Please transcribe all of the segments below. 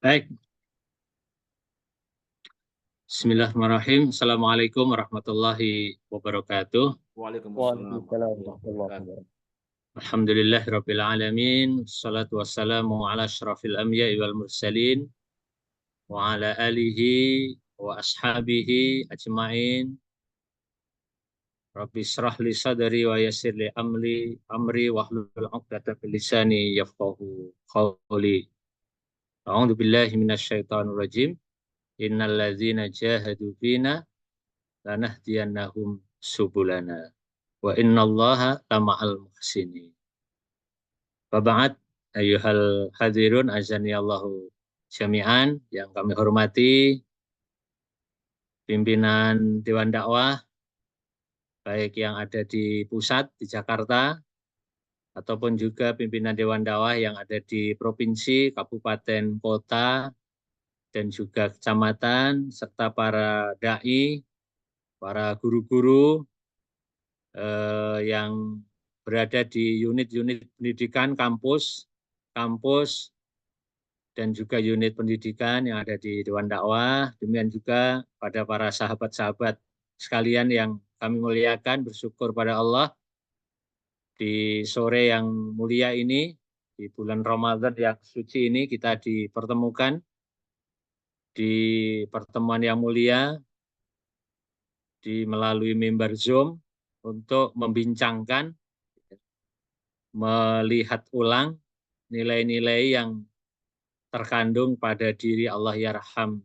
Baik, Bismillahirrahmanirrahim. Assalamualaikum warahmatullahi wabarakatuh. Waalaikumsalam Waalaikumsalam warahmatullahi warahmatullahi wabarakatuh. wabarakatuh. Alhamdulillahirabbil alamin. Wassalatu wassalamu ala asyrafil anbiya'i wal mursalin wa ala alihi wa ashabihi ajmain. Rabbi shrah li sadri wa yassir li amri wahlul 'uqdatam min lisani yafqahu qawli. A'udzu billahi minasyaitonir rajim. Innal ladzina jahadu fina lanahdiyannahum subulana wa innallaha lama'al muhsinin. Baba'at ayyuhal hadirun azani Allahu jami'an yang kami hormati pimpinan Dewan Dakwah baik yang ada di pusat di Jakarta ataupun juga pimpinan Dewan Dakwah yang ada di provinsi, kabupaten, kota dan juga kecamatan serta para dai, para guru-guru yang berada di unit-unit pendidikan kampus dan juga unit pendidikan yang ada di Dewan Dakwah. Demikian juga pada para sahabat-sahabat sekalian yang kami muliakan, bersyukur pada Allah di sore yang mulia ini, di bulan Ramadan yang suci ini kita dipertemukan di pertemuan yang mulia melalui mimbar Zoom untuk membincangkan, melihat ulang nilai-nilai yang terkandung pada diri Allah Yarham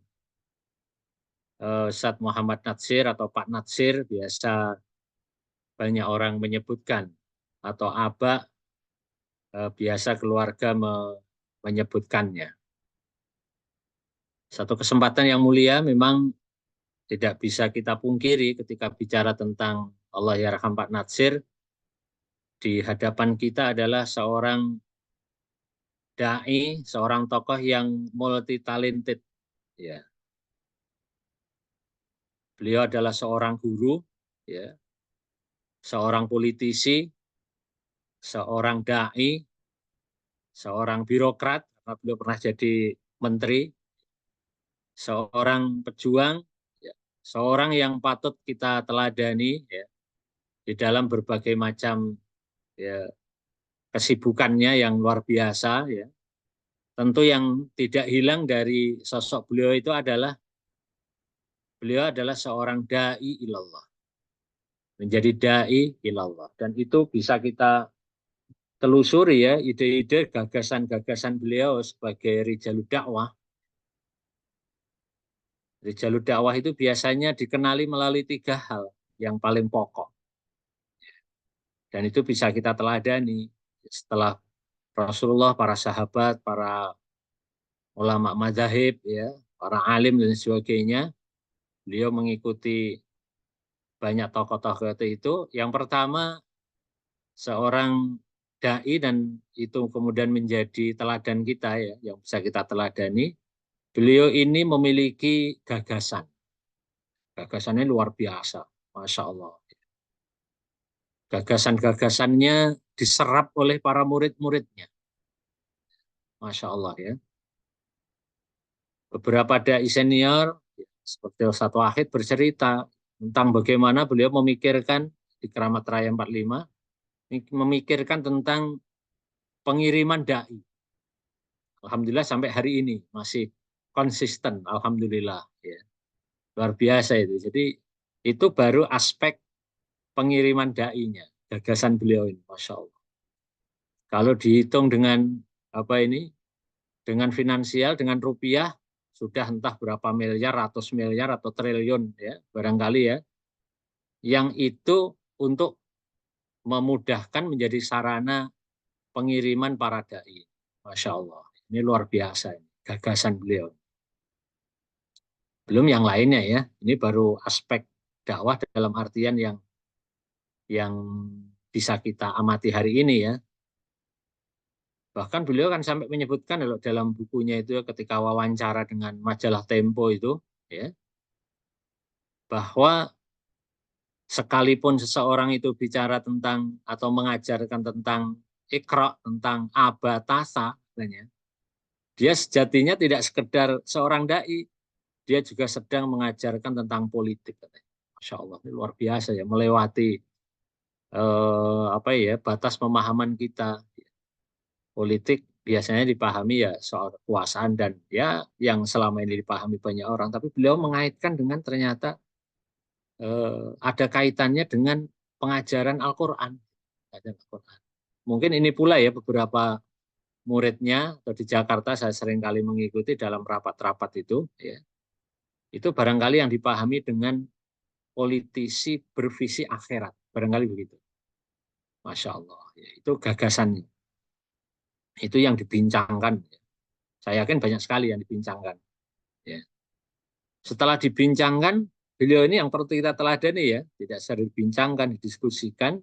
Ustadz Muhammad Natsir atau Pak Natsir, biasa banyak orang menyebutkan, atau Aba, biasa keluarga menyebutkannya. Satu kesempatan yang mulia memang tidak bisa kita pungkiri ketika bicara tentang Allah Yarham Pak Natsir. Di hadapan kita adalah seorang dai, seorang tokoh yang multi talented. Ya. Beliau adalah seorang guru, ya, seorang politisi, seorang dai, seorang birokrat, karena beliau pernah jadi menteri, seorang pejuang, ya, seorang yang patut kita teladani, ya, di dalam berbagai macam, ya, kesibukannya yang luar biasa. Ya. Tentu yang tidak hilang dari sosok beliau itu adalah beliau adalah seorang dai ilallah, menjadi dai ilallah, dan itu bisa kita telusuri ya, ide-ide gagasan-gagasan beliau sebagai rijalud dakwah. Rijalud dakwah itu biasanya dikenali melalui 3 hal yang paling pokok, dan itu bisa kita teladani setelah Rasulullah, para sahabat, para ulama mazahib, ya, para alim dan sebagainya. Beliau mengikuti banyak tokoh-tokoh itu. Yang pertama, seorang dai, dan itu kemudian menjadi teladan kita, ya, yang bisa kita teladani. Beliau ini memiliki gagasan. Gagasannya luar biasa, Masya Allah. Gagasan-gagasannya diserap oleh para murid-muridnya. Masya Allah ya. Beberapa dai senior, seperti Ustadz Wahid, bercerita tentang bagaimana beliau memikirkan di Keramat Raya 45, memikirkan tentang pengiriman dai. Alhamdulillah sampai hari ini masih konsisten, alhamdulillah. Ya. Luar biasa itu. Jadi itu baru aspek pengiriman dai-nya, gagasan beliau ini, Masya Allah. Kalau dihitung dengan dengan finansial, dengan rupiah, sudah entah berapa miliar, ratus miliar atau triliun, ya, barangkali ya, yang itu untuk memudahkan menjadi sarana pengiriman para dai. Masya Allah, ini luar biasa ini, gagasan beliau. Belum yang lainnya ya, ini baru aspek dakwah dalam artian yang bisa kita amati hari ini ya. Bahkan beliau kan sampai menyebutkan dalam bukunya itu ketika wawancara dengan majalah Tempo itu, ya, bahwa sekalipun seseorang itu bicara tentang atau mengajarkan tentang Iqra, tentang Aba Tasa, Dia sejatinya tidak sekedar seorang dai, dia juga sedang mengajarkan tentang politik. Masya Allah, ini luar biasa ya, melewati apa ya, batas pemahaman kita. Politik biasanya dipahami ya soal kekuasaan dan ya yang selama ini dipahami banyak orang, tapi beliau mengaitkan dengan ternyata ada kaitannya dengan pengajaran Al-Quran. Mungkin ini pula ya beberapa muridnya atau di Jakarta saya sering kali mengikuti dalam rapat-rapat itu, ya, itu barangkali yang dipahami dengan politisi bervisi akhirat, barangkali begitu. Masya Allah, ya, itu gagasannya, itu yang dibincangkan. Saya yakin banyak sekali yang dibincangkan. Ya. Setelah dibincangkan, beliau ini yang perlu kita teladani ya, tidak saja dibincangkan, didiskusikan,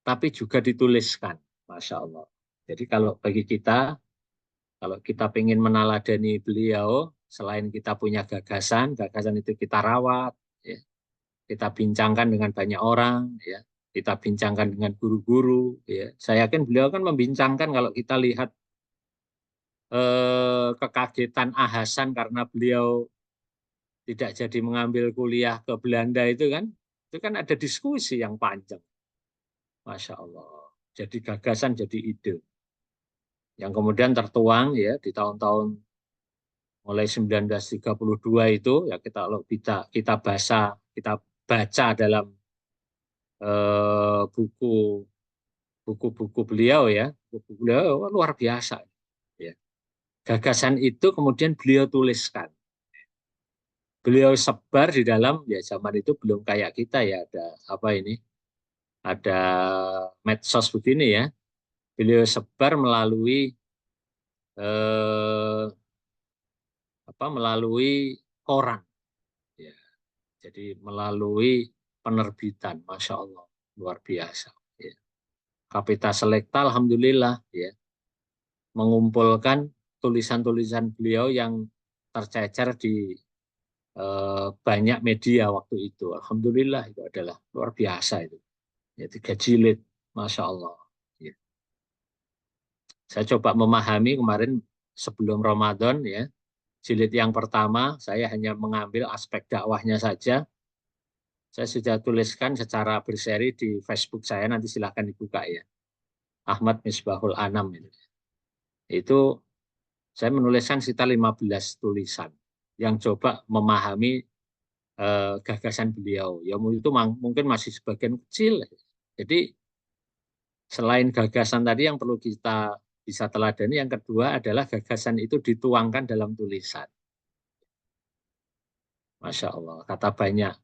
tapi juga dituliskan. Masya Allah. Jadi kalau bagi kita, kalau kita ingin meneladani beliau, selain kita punya gagasan, gagasan itu kita rawat, ya, kita bincangkan dengan banyak orang, ya, kita bincangkan dengan guru-guru. Ya. Saya yakin beliau kan membincangkan kalau kita lihat kekagetan Ahasan karena beliau tidak jadi mengambil kuliah ke Belanda itu kan ada diskusi yang panjang. Masya Allah. Jadi gagasan, jadi ide. Yang kemudian tertuang ya di tahun-tahun mulai 1932 itu ya kita kalau kita baca dalam buku buku-buku beliau ya, buku beliau luar biasa ya. Gagasan itu kemudian beliau tuliskan. Beliau sebar di dalam ya zaman itu belum kayak kita ya ada apa ini? Ada medsos begini ya. Beliau sebar melalui eh, melalui koran ya. Jadi melalui penerbitan, Masya Allah, luar biasa. Ya. Kapita Selekta, Alhamdulillah, ya, mengumpulkan tulisan-tulisan beliau yang tercecer di banyak media waktu itu. Alhamdulillah itu adalah luar biasa itu. Ya, 3 jilid, Masya Allah. Ya. Saya coba memahami kemarin sebelum Ramadan, ya, jilid yang pertama saya hanya mengambil aspek dakwahnya saja. Saya sudah tuliskan secara berseri di Facebook saya, nanti silahkan dibuka ya. Ahmad Misbahul Anam itu. Itu saya menuliskan sekitar 15 tulisan yang coba memahami gagasan beliau. Ya itu mungkin masih sebagian kecil. Jadi selain gagasan tadi yang perlu kita bisa teladani, yang kedua adalah gagasan itu dituangkan dalam tulisan. Masya Allah, kata banyak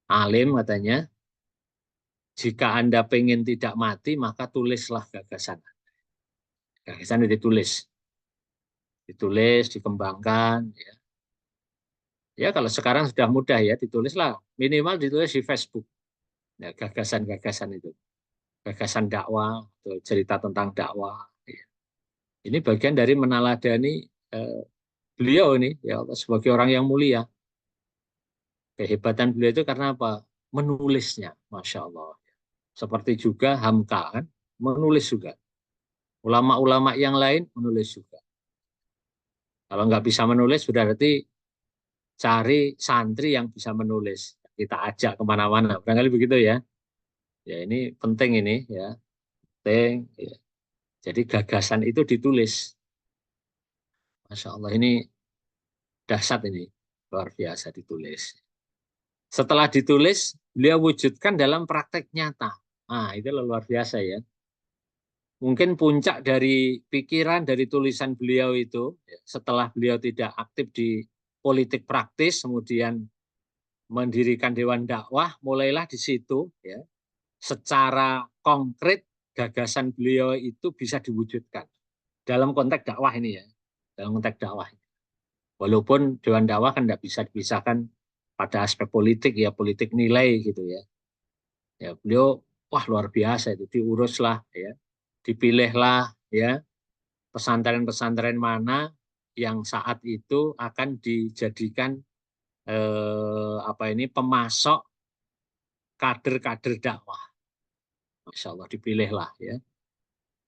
alim katanya, jika Anda pengen tidak mati, maka tulislah gagasan. Gagasan itu ditulis, dikembangkan. Ya. Ya kalau sekarang sudah mudah ya, ditulislah. Minimal ditulis di Facebook. Ya, gagasan-gagasan itu. Gagasan dakwah, atau cerita tentang dakwah. Ya. Ini bagian dari meneladani beliau ini, ya sebagai orang yang mulia. Kehebatan beliau itu karena apa? Menulisnya, Masya Allah. Seperti juga Hamka kan, menulis juga. Ulama-ulama yang lain menulis juga. Kalau nggak bisa menulis, sudah berarti cari santri yang bisa menulis. Kita ajak kemana-mana. Barangkali begitu ya. Ya ini penting ini ya. Penting. Ya. Jadi gagasan itu ditulis. Masya Allah ini dahsyat ini. Luar biasa ditulis. Setelah ditulis, beliau wujudkan dalam praktek nyata. Nah, itu luar biasa ya. Mungkin puncak dari pikiran, dari tulisan beliau itu, setelah beliau tidak aktif di politik praktis, kemudian mendirikan Dewan Dakwah, mulailah di situ, ya, secara konkret gagasan beliau itu bisa diwujudkan dalam konteks dakwah ini ya, dalam konteks dakwah. Walaupun Dewan Dakwah kan tidak bisa dipisahkan pada aspek politik ya, politik nilai gitu ya. Ya beliau wah luar biasa itu diuruslah ya, dipilihlah ya pesantren-pesantren mana yang saat itu akan dijadikan apa ini pemasok kader-kader dakwah. Masya Allah dipilihlah ya.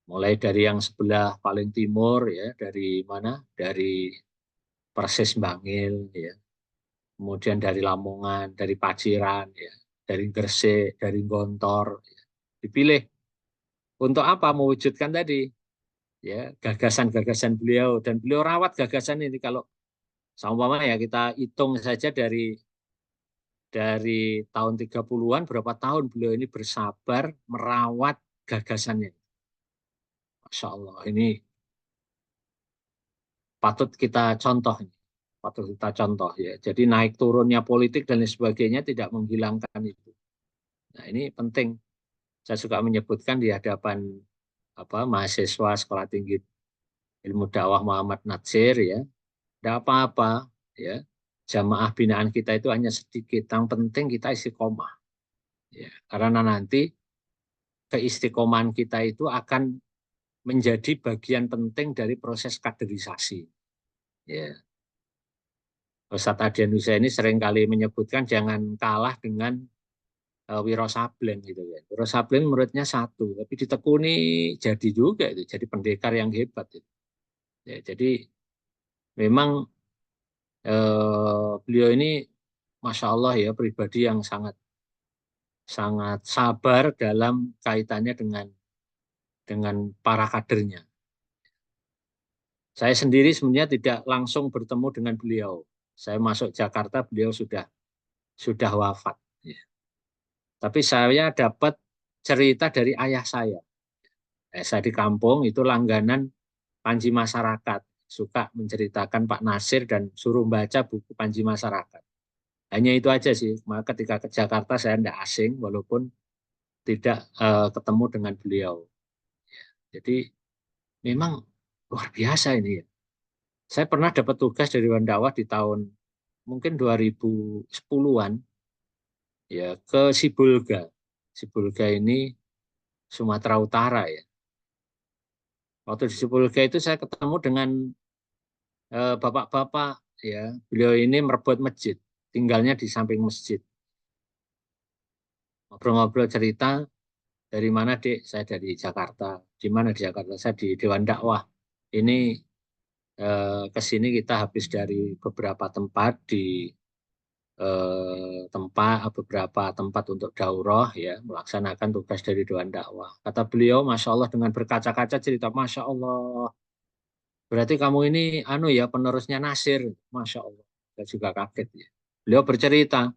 mulai dari yang sebelah paling timur ya, dari mana? Dari Persis Bangil ya, kemudian dari Lamongan, dari Paciran ya, dari Gresik, dari Gontor ya. Dipilih untuk apa? Mewujudkan tadi ya gagasan-gagasan beliau, dan beliau rawat gagasan ini. Kalau seumpama ya kita hitung saja dari tahun 30-an berapa tahun beliau ini bersabar merawat gagasannya. Masya Allah, ini patut kita contoh, patut kita contoh ya. Jadi naik turunnya politik dan lain sebagainya tidak menghilangkan itu. Nah, ini penting. Saya suka menyebutkan di hadapan mahasiswa Sekolah Tinggi Ilmu Dakwah Muhammad Natsir ya. Tidak apa-apa ya. Jamaah binaan kita itu hanya sedikit. Yang penting kita istiqomah. Ya, karena nanti keistiqomahan kita itu akan menjadi bagian penting dari proses kaderisasi. Ya. Ustadz Adianusa ini seringkali menyebutkan jangan kalah dengan Wiro Sableng gitu ya. Wiro Sableng muridnya satu, tapi ditekuni jadi juga itu, jadi pendekar yang hebat itu. Ya, jadi memang beliau ini Masya Allah ya, pribadi yang sangat sangat sabar dalam kaitannya dengan para kadernya. Saya sendiri sebenarnya tidak langsung bertemu dengan beliau. Saya masuk Jakarta, beliau sudah wafat. Ya. Tapi saya dapat cerita dari ayah saya. Saya di kampung itu langganan Panji Masyarakat. Suka menceritakan Pak Nasir dan suruh baca buku Panji Masyarakat. Hanya itu aja sih. Maka ketika ke Jakarta saya tidak asing walaupun tidak ketemu dengan beliau. Jadi memang luar biasa ini ya. Saya pernah dapat tugas dari Dewan Dakwah di tahun mungkin 2010-an ya ke Sibolga. Sibolga ini Sumatera Utara ya. Waktu di Sibolga itu saya ketemu dengan bapak-bapak ya. Beliau ini merebut masjid, tinggalnya di samping masjid. Ngobrol-ngobrol cerita, dari mana Dek? Saya dari Jakarta. Di mana di Jakarta? Saya di Dewan Dakwah. Ini ke sini kita habis dari beberapa tempat di beberapa tempat untuk daurah ya, melaksanakan tugas dari Dewan Dakwah. Kata beliau, Masya Allah dengan berkaca-kaca cerita, Masya Allah, berarti kamu ini ya penerusnya Nasir, Masya Allah. Saya juga kaget ya. Beliau bercerita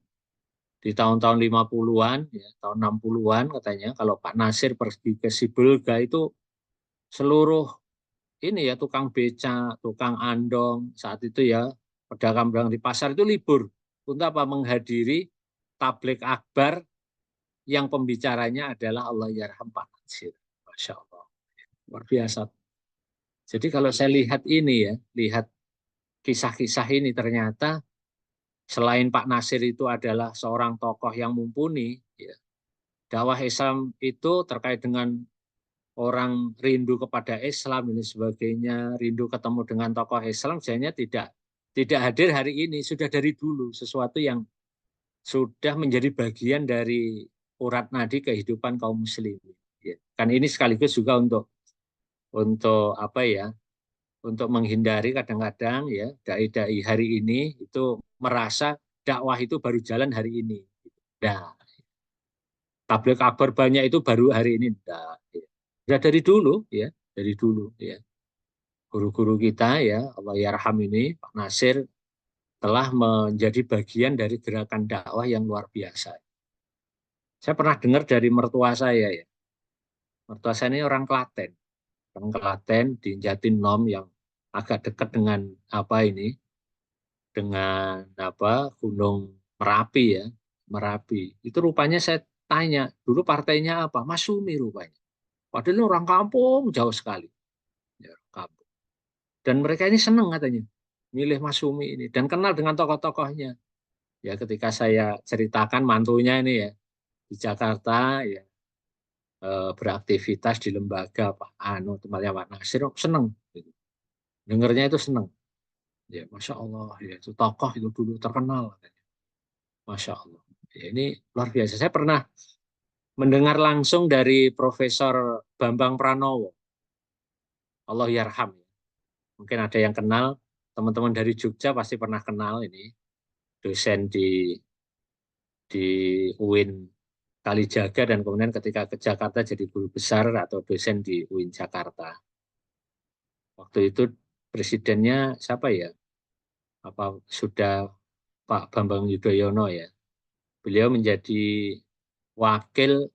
di tahun-tahun 50-an, ya, tahun 60-an katanya, kalau Pak Nasir pergi ke Sibolga itu seluruh ini ya tukang beca, tukang andong, saat itu ya pedagang-pedagang di pasar itu libur untuk apa? Menghadiri tablik akbar yang pembicaranya adalah Allah Yarham Pak Nasir. Masya Allah. Luar biasa. Jadi kalau saya lihat ini ya, lihat kisah-kisah ini ternyata selain Pak Nasir itu adalah seorang tokoh yang mumpuni, ya, dakwah Islam itu terkait dengan orang rindu kepada Islam ini sebagainya, rindu ketemu dengan tokoh Islam, sebenarnya tidak hadir hari ini, sudah dari dulu, sesuatu yang sudah menjadi bagian dari urat nadi kehidupan kaum muslimin. Ya. Kan ini sekaligus juga untuk apa ya? Untuk menghindari kadang-kadang ya dai-dai hari ini itu merasa dakwah itu baru jalan hari ini. Nah, tabligh akbar banyak itu baru hari ini. Nah, ya. Sudah dari dulu ya, dari dulu ya. Guru-guru kita ya, Allah yarham ini Pak Nasir telah menjadi bagian dari gerakan dakwah yang luar biasa. Saya pernah dengar dari mertua saya ya. Mertua saya ini orang Klaten di Jatinom yang agak dekat dengan dengan Gunung Merapi ya, Merapi. Itu rupanya saya tanya, dulu partainya apa? Masyumi rupanya. Padahal orang kampung jauh sekali. Ya, kampung. Dan mereka ini senang katanya milih Masyumi ini dan kenal dengan tokoh-tokohnya. Ya ketika saya ceritakan mantunya ini ya di Jakarta ya beraktivitas di lembaga Pak tempatnya Pak Nasir seneng gitu. Dengernya itu seneng. Ya Masya Allah ya itu tokoh itu dulu terkenal. Masya Allah. Ya, ini luar biasa. Saya pernah mendengar langsung dari Profesor Bambang Pranowo. Allah Yarham. Mungkin ada yang kenal, teman-teman dari Jogja pasti pernah kenal ini, dosen di UIN Kalijaga dan kemudian ketika ke Jakarta jadi guru besar atau dosen di UIN Jakarta. Waktu itu presidennya siapa ya? Apa sudah Pak Bambang Yudhoyono ya? Beliau menjadi wakil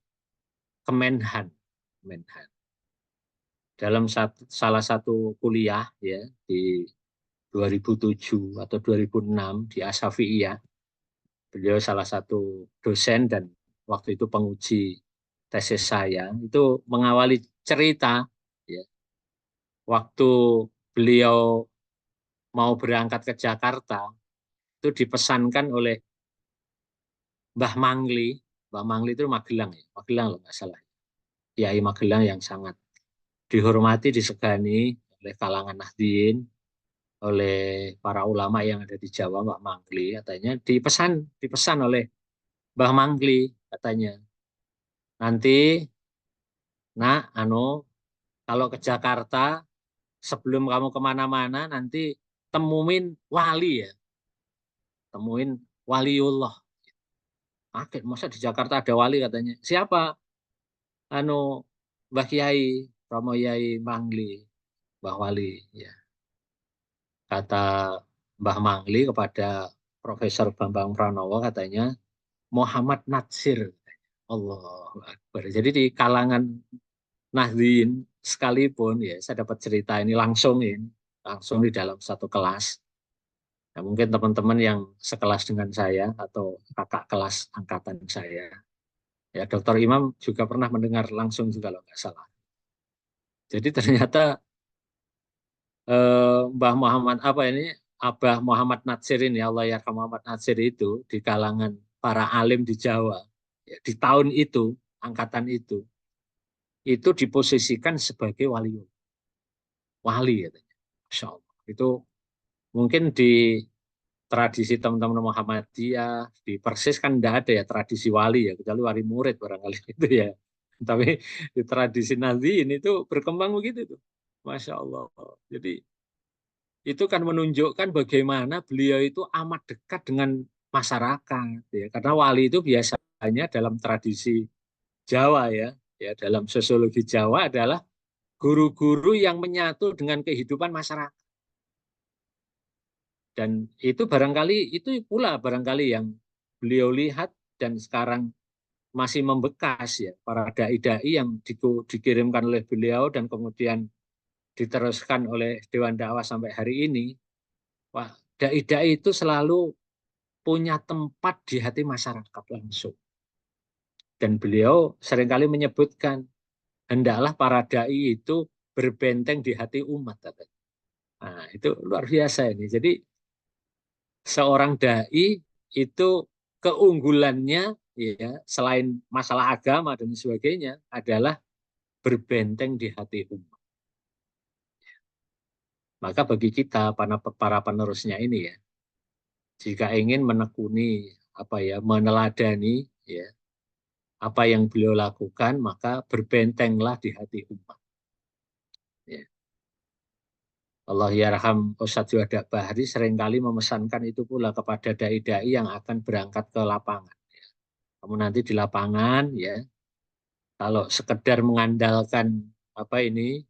Kemenhan, Kemenhan. Dalam salah satu kuliah ya di 2007 atau 2006 di Asafiyah, beliau salah satu dosen dan waktu itu penguji tesis saya itu mengawali cerita ya, waktu beliau mau berangkat ke Jakarta itu dipesankan oleh Mbah Mangli. Mbah Mangli itu Magelang ya, Magelang loh nggak salah. Kiai Magelang yang sangat dihormati, disegani oleh kalangan Nahdien, oleh para ulama yang ada di Jawa. Mbah Mangli katanya dipesan oleh Mbah Mangli katanya, nanti nak kalau ke Jakarta sebelum kamu kemana-mana nanti temuin wali ya, temuin waliullah. Kaget, masa di Jakarta ada wali katanya. Siapa? Anu Mbah Kiai Romo Yai Mangli, Mbah Wali ya. Kata Mbah Mangli kepada Profesor Bambang Pranowo katanya Muhammad Natsir. Allah Akbar. Jadi di kalangan Nahdien sekalipun ya saya dapat cerita ini langsung di dalam satu kelas. Nah, mungkin teman-teman yang sekelas dengan saya atau kakak kelas angkatan saya, ya Dr. Imam juga pernah mendengar langsung juga kalau nggak salah. Jadi ternyata Mbah Muhammad apa ini Abah Muhammad Natsir ini, Allah ya Muhammad Natsir itu di kalangan para alim di Jawa ya, di tahun itu angkatan itu diposisikan sebagai wali katanya. Masya Allah. Itu mungkin di tradisi teman-teman Muhammadiyah di Persis kan tidak ada ya tradisi wali ya, kecuali wali murid barangkali itu ya. Tapi di tradisi Nahdien itu berkembang begitu tuh. Masya Allah. Jadi itu kan menunjukkan bagaimana beliau itu amat dekat dengan masyarakat ya. Karena wali itu biasanya dalam tradisi Jawa ya, ya dalam sosiologi Jawa adalah guru-guru yang menyatu dengan kehidupan masyarakat. Dan itu barangkali itu pula barangkali yang beliau lihat dan sekarang masih membekas ya, para dai-dai yang dikirimkan oleh beliau dan kemudian diteruskan oleh Dewan Dakwah sampai hari ini. Wah, dai-dai itu selalu punya tempat di hati masyarakat langsung. Dan beliau seringkali menyebutkan, hendaklah para dai itu berbenteng di hati umat. Nah, itu luar biasa ini. Jadi seorang dai itu keunggulannya ya selain masalah agama dan sebagainya adalah berbenteng di hati umat. Maka bagi kita para penerusnya ini ya, jika ingin menekuni apa ya meneladani ya apa yang beliau lakukan, maka berbentenglah di hati umat. Ya. Allah yarham Ustadz Juwada Bahri seringkali memesankan itu pula kepada dai-dai yang akan berangkat ke lapangan. Kamu nanti di lapangan ya, kalau sekedar mengandalkan apa ini,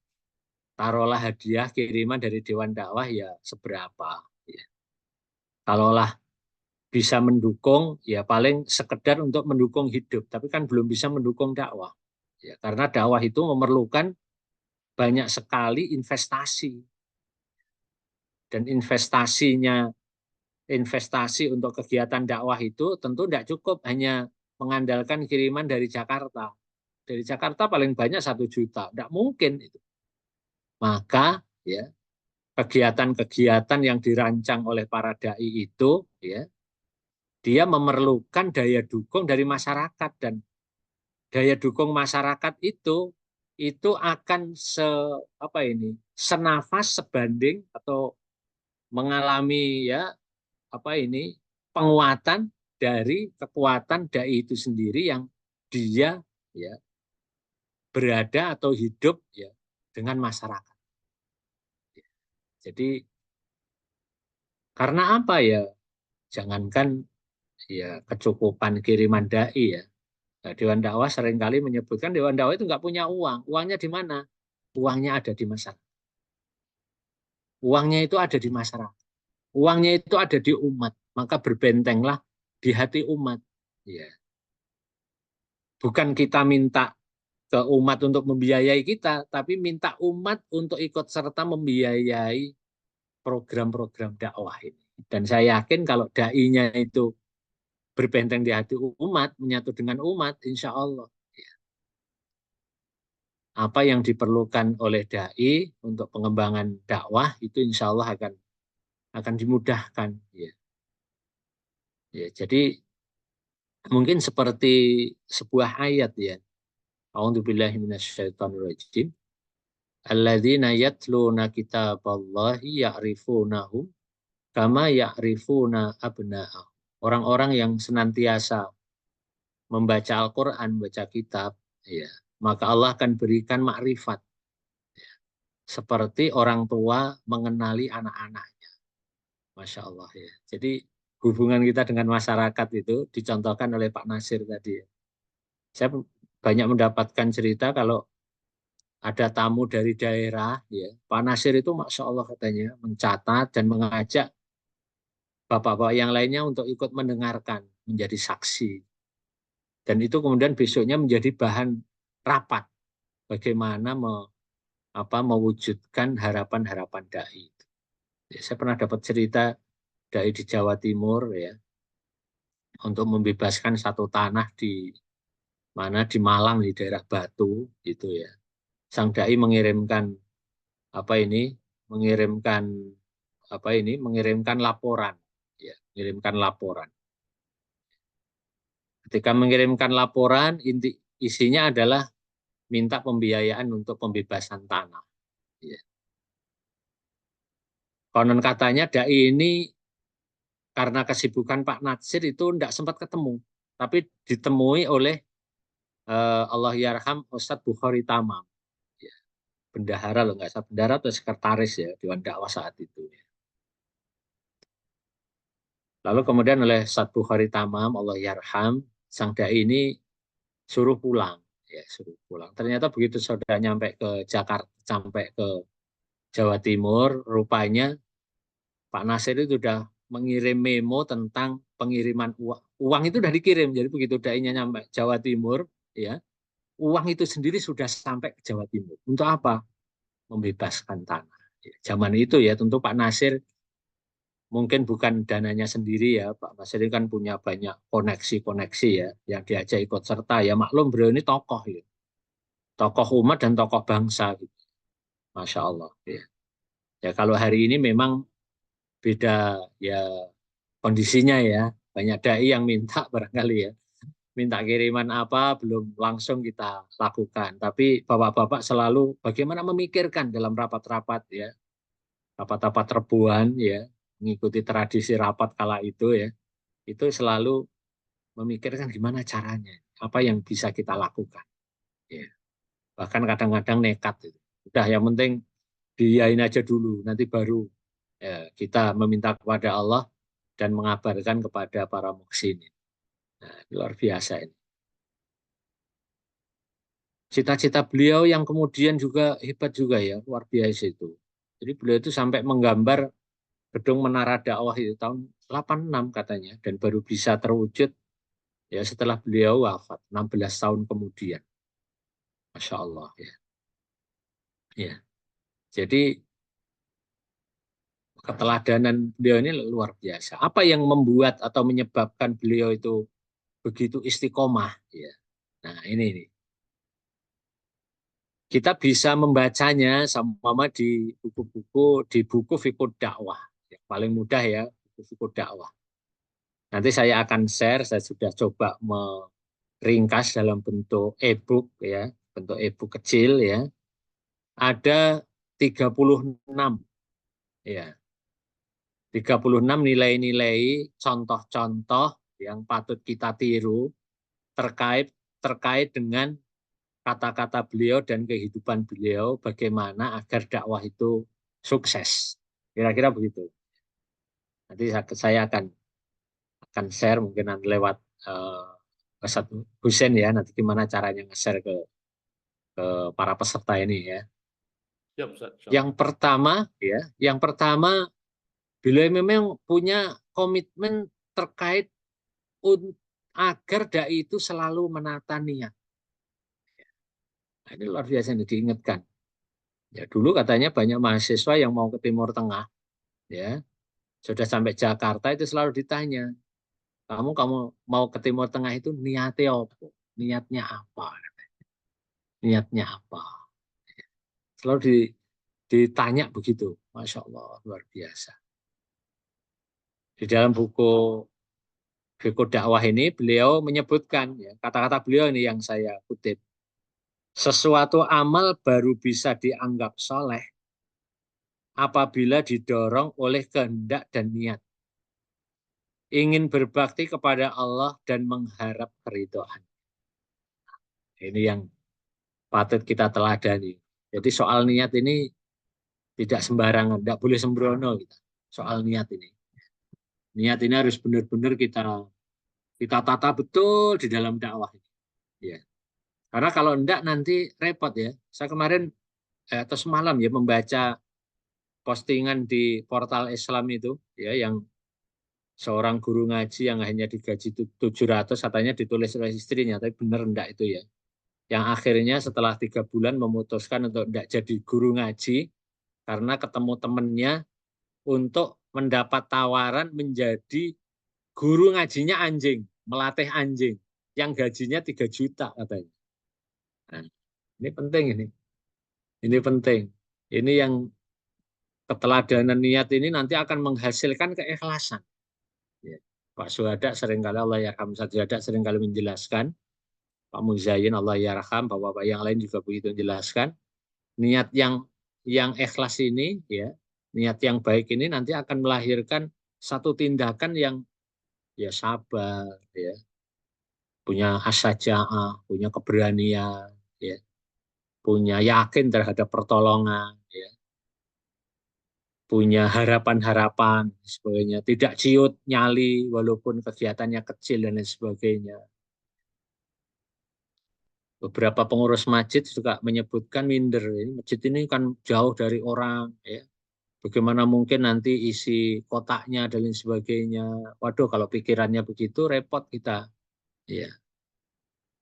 taruhlah hadiah kiriman dari Dewan Dakwah ya seberapa. Ya. Kalaulah bisa mendukung, ya paling sekedar untuk mendukung hidup, tapi kan belum bisa mendukung dakwah. Ya, karena dakwah itu memerlukan banyak sekali investasi. Dan investasi untuk kegiatan dakwah itu tentu tidak cukup hanya mengandalkan kiriman dari Jakarta. Dari Jakarta paling banyak 1 juta, tidak mungkin itu. Maka ya kegiatan-kegiatan yang dirancang oleh para dai itu ya dia memerlukan daya dukung dari masyarakat dan daya dukung masyarakat itu akan apa ini senafas sebanding atau mengalami ya apa ini penguatan dari kekuatan dai itu sendiri yang dia ya berada atau hidup ya dengan masyarakat. Jadi karena apa ya? Jangankan ya kecukupan kiriman dai ya. Nah, Dewan Dakwah seringkali menyebutkan Dewan Dakwah itu nggak punya uang. Uangnya di mana? Uangnya ada di masyarakat. Uangnya itu ada di masyarakat. Uangnya itu ada di umat. Maka berbentenglah di hati umat. Ya. Bukan kita minta ke umat untuk membiayai kita, tapi minta umat untuk ikut serta membiayai program-program dakwah ini. Dan saya yakin kalau dai-nya itu berbenteng di hati umat, menyatu dengan umat, insya Allah apa yang diperlukan oleh dai untuk pengembangan dakwah itu insya Allah akan dimudahkan. Ya. Ya, jadi mungkin seperti sebuah ayat ya. A'udzubillahi minasyaitonirrajim. Alladzina yatluna kitaballahi ya'rifunahu kama ya'rifuna abna'ahum. Orang-orang yang senantiasa membaca Al-Quran, membaca kitab, ya, maka Allah akan berikan makrifat. Seperti orang tua mengenali anak-anaknya. Masya Allah ya. Jadi hubungan kita dengan masyarakat itu dicontohkan oleh Pak Nasir tadi. Saya banyak mendapatkan cerita kalau ada tamu dari daerah, ya, Pak Nasir itu Masya Allah katanya mencatat dan mengajak bapak-bapak yang lainnya untuk ikut mendengarkan, menjadi saksi. Dan itu kemudian besoknya menjadi bahan rapat bagaimana mewujudkan harapan-harapan dai. Ya, saya pernah dapat cerita dai di Jawa Timur ya untuk membebaskan satu tanah di mana di Malang di daerah Batu itu ya. Sang dai mengirimkan apa ini mengirimkan mengirimkan laporan ya, mengirimkan laporan. Ketika mengirimkan laporan isinya adalah minta pembiayaan untuk pembebasan tanah. Ya. Konon katanya dai ini karena kesibukan Pak Natsir itu tidak sempat ketemu, tapi ditemui oleh Allah yarham Ustadz Bukhari Tamam, ya, bendahara loh nggak salah bendahara atau sekretaris ya Dewan Dakwah saat itu. Ya. Lalu kemudian oleh Ustadz Bukhari Tamam Allah yarham sang dai ini suruh pulang, ya suruh pulang. Ternyata begitu saudara nyampe ke Jakarta, sampai ke Jawa Timur, rupanya Pak Nasir itu sudah mengirim memo tentang pengiriman uang. Uang itu sudah dikirim, jadi begitu dainya nyampe Jawa Timur, ya uang itu sendiri sudah sampai ke Jawa Timur. Untuk apa? Membebaskan tanah. Ya, zaman itu ya tentu Pak Nasir mungkin bukan dananya sendiri ya, Pak Nasir ini kan punya banyak koneksi-koneksi ya, yang diajak ikut serta. Ya maklum beliau ini tokoh ya, tokoh umat dan tokoh bangsa. Gitu. Masya Allah. Ya. Ya kalau hari ini memang beda ya kondisinya ya. Banyak dai yang minta barangkali ya. Minta kiriman apa belum langsung kita lakukan. Tapi bapak-bapak selalu bagaimana memikirkan dalam rapat-rapat ya. Rapat-rapat rebuan ya. Mengikuti tradisi rapat kala itu ya. Itu selalu memikirkan gimana caranya. Apa yang bisa kita lakukan. Ya. Bahkan kadang-kadang nekat. Itu. Udah yang penting diiyain aja dulu. Nanti baru ya, kita meminta kepada Allah dan mengabarkan kepada para muhsinin. Nah, luar biasa ini. Cita-cita beliau yang kemudian juga hebat juga ya, luar biasa itu. Jadi beliau itu sampai menggambar gedung Menara Dakwah itu tahun 86 katanya dan baru bisa terwujud ya setelah beliau wafat 16 tahun kemudian. Masya Allah ya. Ya. Jadi keteladanan beliau ini luar biasa. Apa yang membuat atau menyebabkan beliau itu begitu istiqomah ya. Nah, ini. Kita bisa membacanya sama di buku-buku di buku Fiqh Dakwah. Yang paling mudah ya, buku Fiqh Dakwah. Nanti saya akan share, saya sudah coba meringkas dalam bentuk e-book ya, bentuk e-book kecil ya. Ada 36 ya. 36 nilai-nilai contoh-contoh yang patut kita tiru terkait terkait dengan kata-kata beliau dan kehidupan beliau bagaimana agar dakwah itu sukses. Kira-kira begitu. Nanti saya akan share mungkin lewat Ustadz Husen ya, nanti gimana caranya nge-share ke para peserta ini ya. Siap, Ustaz. Yang pertama beliau memang punya komitmen terkait agar dai itu selalu menata niat. Nah, ini luar biasa ini diingatkan. Ya dulu katanya banyak mahasiswa yang mau ke Timur Tengah, ya sudah sampai Jakarta itu selalu ditanya, kamu mau ke Timur Tengah itu niatnya apa? Niatnya apa? Niatnya apa? Selalu ditanya begitu. Masya Allah, luar biasa. Di dalam buku dakwah ini beliau menyebutkan, ya, kata-kata beliau ini yang saya kutip, sesuatu amal baru bisa dianggap soleh apabila didorong oleh kehendak dan niat. Ingin berbakti kepada Allah dan mengharap keridhaan. Ini yang patut kita teladani. Jadi soal niat ini tidak sembarangan, tidak boleh sembrono kita. Soal niat ini. Niat ini harus benar-benar kita tata betul di dalam dakwah ini. Ya. Karena kalau enggak nanti repot ya. Saya kemarin atau semalam ya membaca postingan di portal Islam itu ya yang seorang guru ngaji yang hanya digaji 700 katanya ditulis oleh istrinya, tapi benar enggak itu ya. Yang akhirnya setelah 3 bulan memutuskan untuk enggak jadi guru ngaji karena ketemu temennya untuk mendapat tawaran menjadi guru ngajinya anjing, melatih anjing yang gajinya 3 juta katanya. Nah, ini penting ini. Ini penting. Ini yang keteladanan niat ini nanti akan menghasilkan keikhlasan. Ya. Pak Suhada seringkali Allah yarham Suhada seringkali menjelaskan, Pak Muzayin Allah yarham, Bapak-bapak yang lain juga begitu menjelaskan, niat yang ikhlas ini ya, niat yang baik ini nanti akan melahirkan satu tindakan yang ya sabar ya, punya asyaja'ah, punya keberanian ya, punya yakin terhadap pertolongan ya, punya harapan-harapan sebagainya, tidak ciut nyali walaupun kegiatannya kecil dan lain sebagainya. Beberapa pengurus masjid juga menyebutkan minder, ini masjid ini kan jauh dari orang ya. Bagaimana mungkin nanti isi kotaknya dan lain sebagainya. Waduh, kalau pikirannya begitu repot kita. Ya.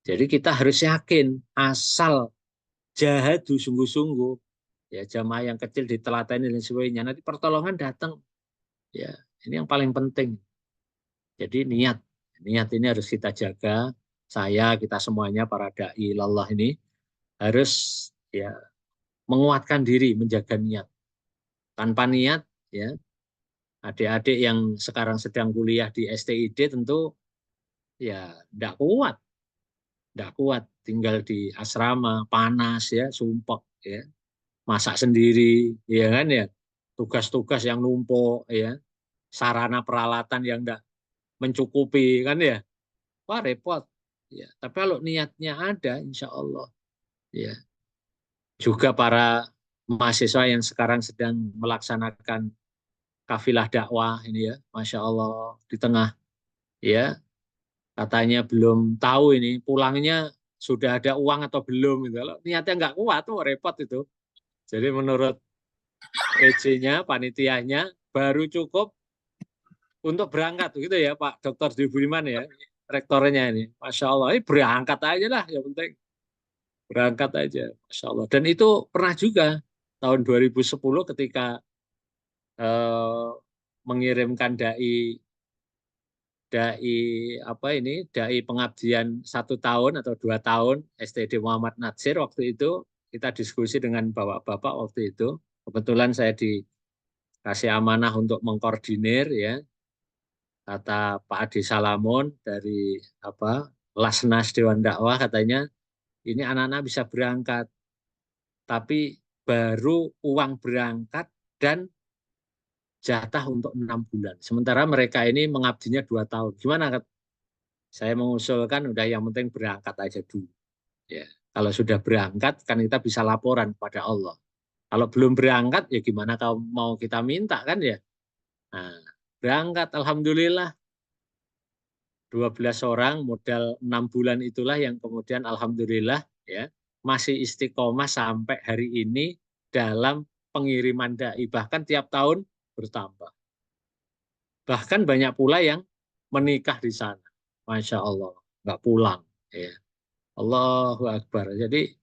Jadi kita harus yakin asal jahadu sungguh-sungguh ya, jamaah yang kecil ditelateni dan sebagainya, nanti pertolongan datang. Ya, ini yang paling penting. Jadi niat ini harus kita jaga. Kita semuanya para dai ilallah ini harus ya menguatkan diri, menjaga niat. Tanpa niat, ya adik-adik yang sekarang sedang kuliah di STID tentu ya tidak kuat. Tinggal di asrama panas ya, sumpek ya, masak sendiri, ya kan ya, tugas-tugas yang numpuk ya, sarana peralatan yang tidak mencukupi kan ya, wah repot. Ya, tapi kalau niatnya ada, insya Allah ya. Juga para mahasiswa yang sekarang sedang melaksanakan kafilah dakwah ini ya, masya Allah di tengah ya, katanya belum tahu ini pulangnya sudah ada uang atau belum gitu. Kalau niatnya nggak kuat tuh repot itu. Jadi menurut PJ-nya, panitianya baru cukup untuk berangkat gitu ya Pak Dr. Budiman ya, rektornya ini, masya Allah, ini berangkat aja lah, yang penting berangkat aja, masya Allah. Dan itu pernah juga tahun 2010 ketika eh, mengirimkan dai pengabdian 1 tahun atau 2 tahun STD Muhammad Natsir. Waktu itu kita diskusi dengan bapak-bapak waktu itu. Kebetulan saya dikasih amanah untuk mengkoordinir ya. Kata Pak Adi Salamun dari Lasnas Dewan Dakwah, katanya ini anak-anak bisa berangkat, tapi baru uang berangkat dan jatah untuk 6 bulan. Sementara mereka ini mengabdinya 2 tahun. Gimana? Saya mengusulkan udah yang penting berangkat aja dulu. Ya, kalau sudah berangkat kan kita bisa laporan pada Allah. Kalau belum berangkat ya gimana kalau mau kita minta kan ya. Nah, berangkat alhamdulillah 12 orang modal 6 bulan itulah yang kemudian alhamdulillah ya masih istiqomah sampai hari ini dalam pengiriman dai, bahkan tiap tahun bertambah. Bahkan banyak pula yang menikah di sana. Masya Allah, nggak pulang. Ya. Allahu Akbar. Jadi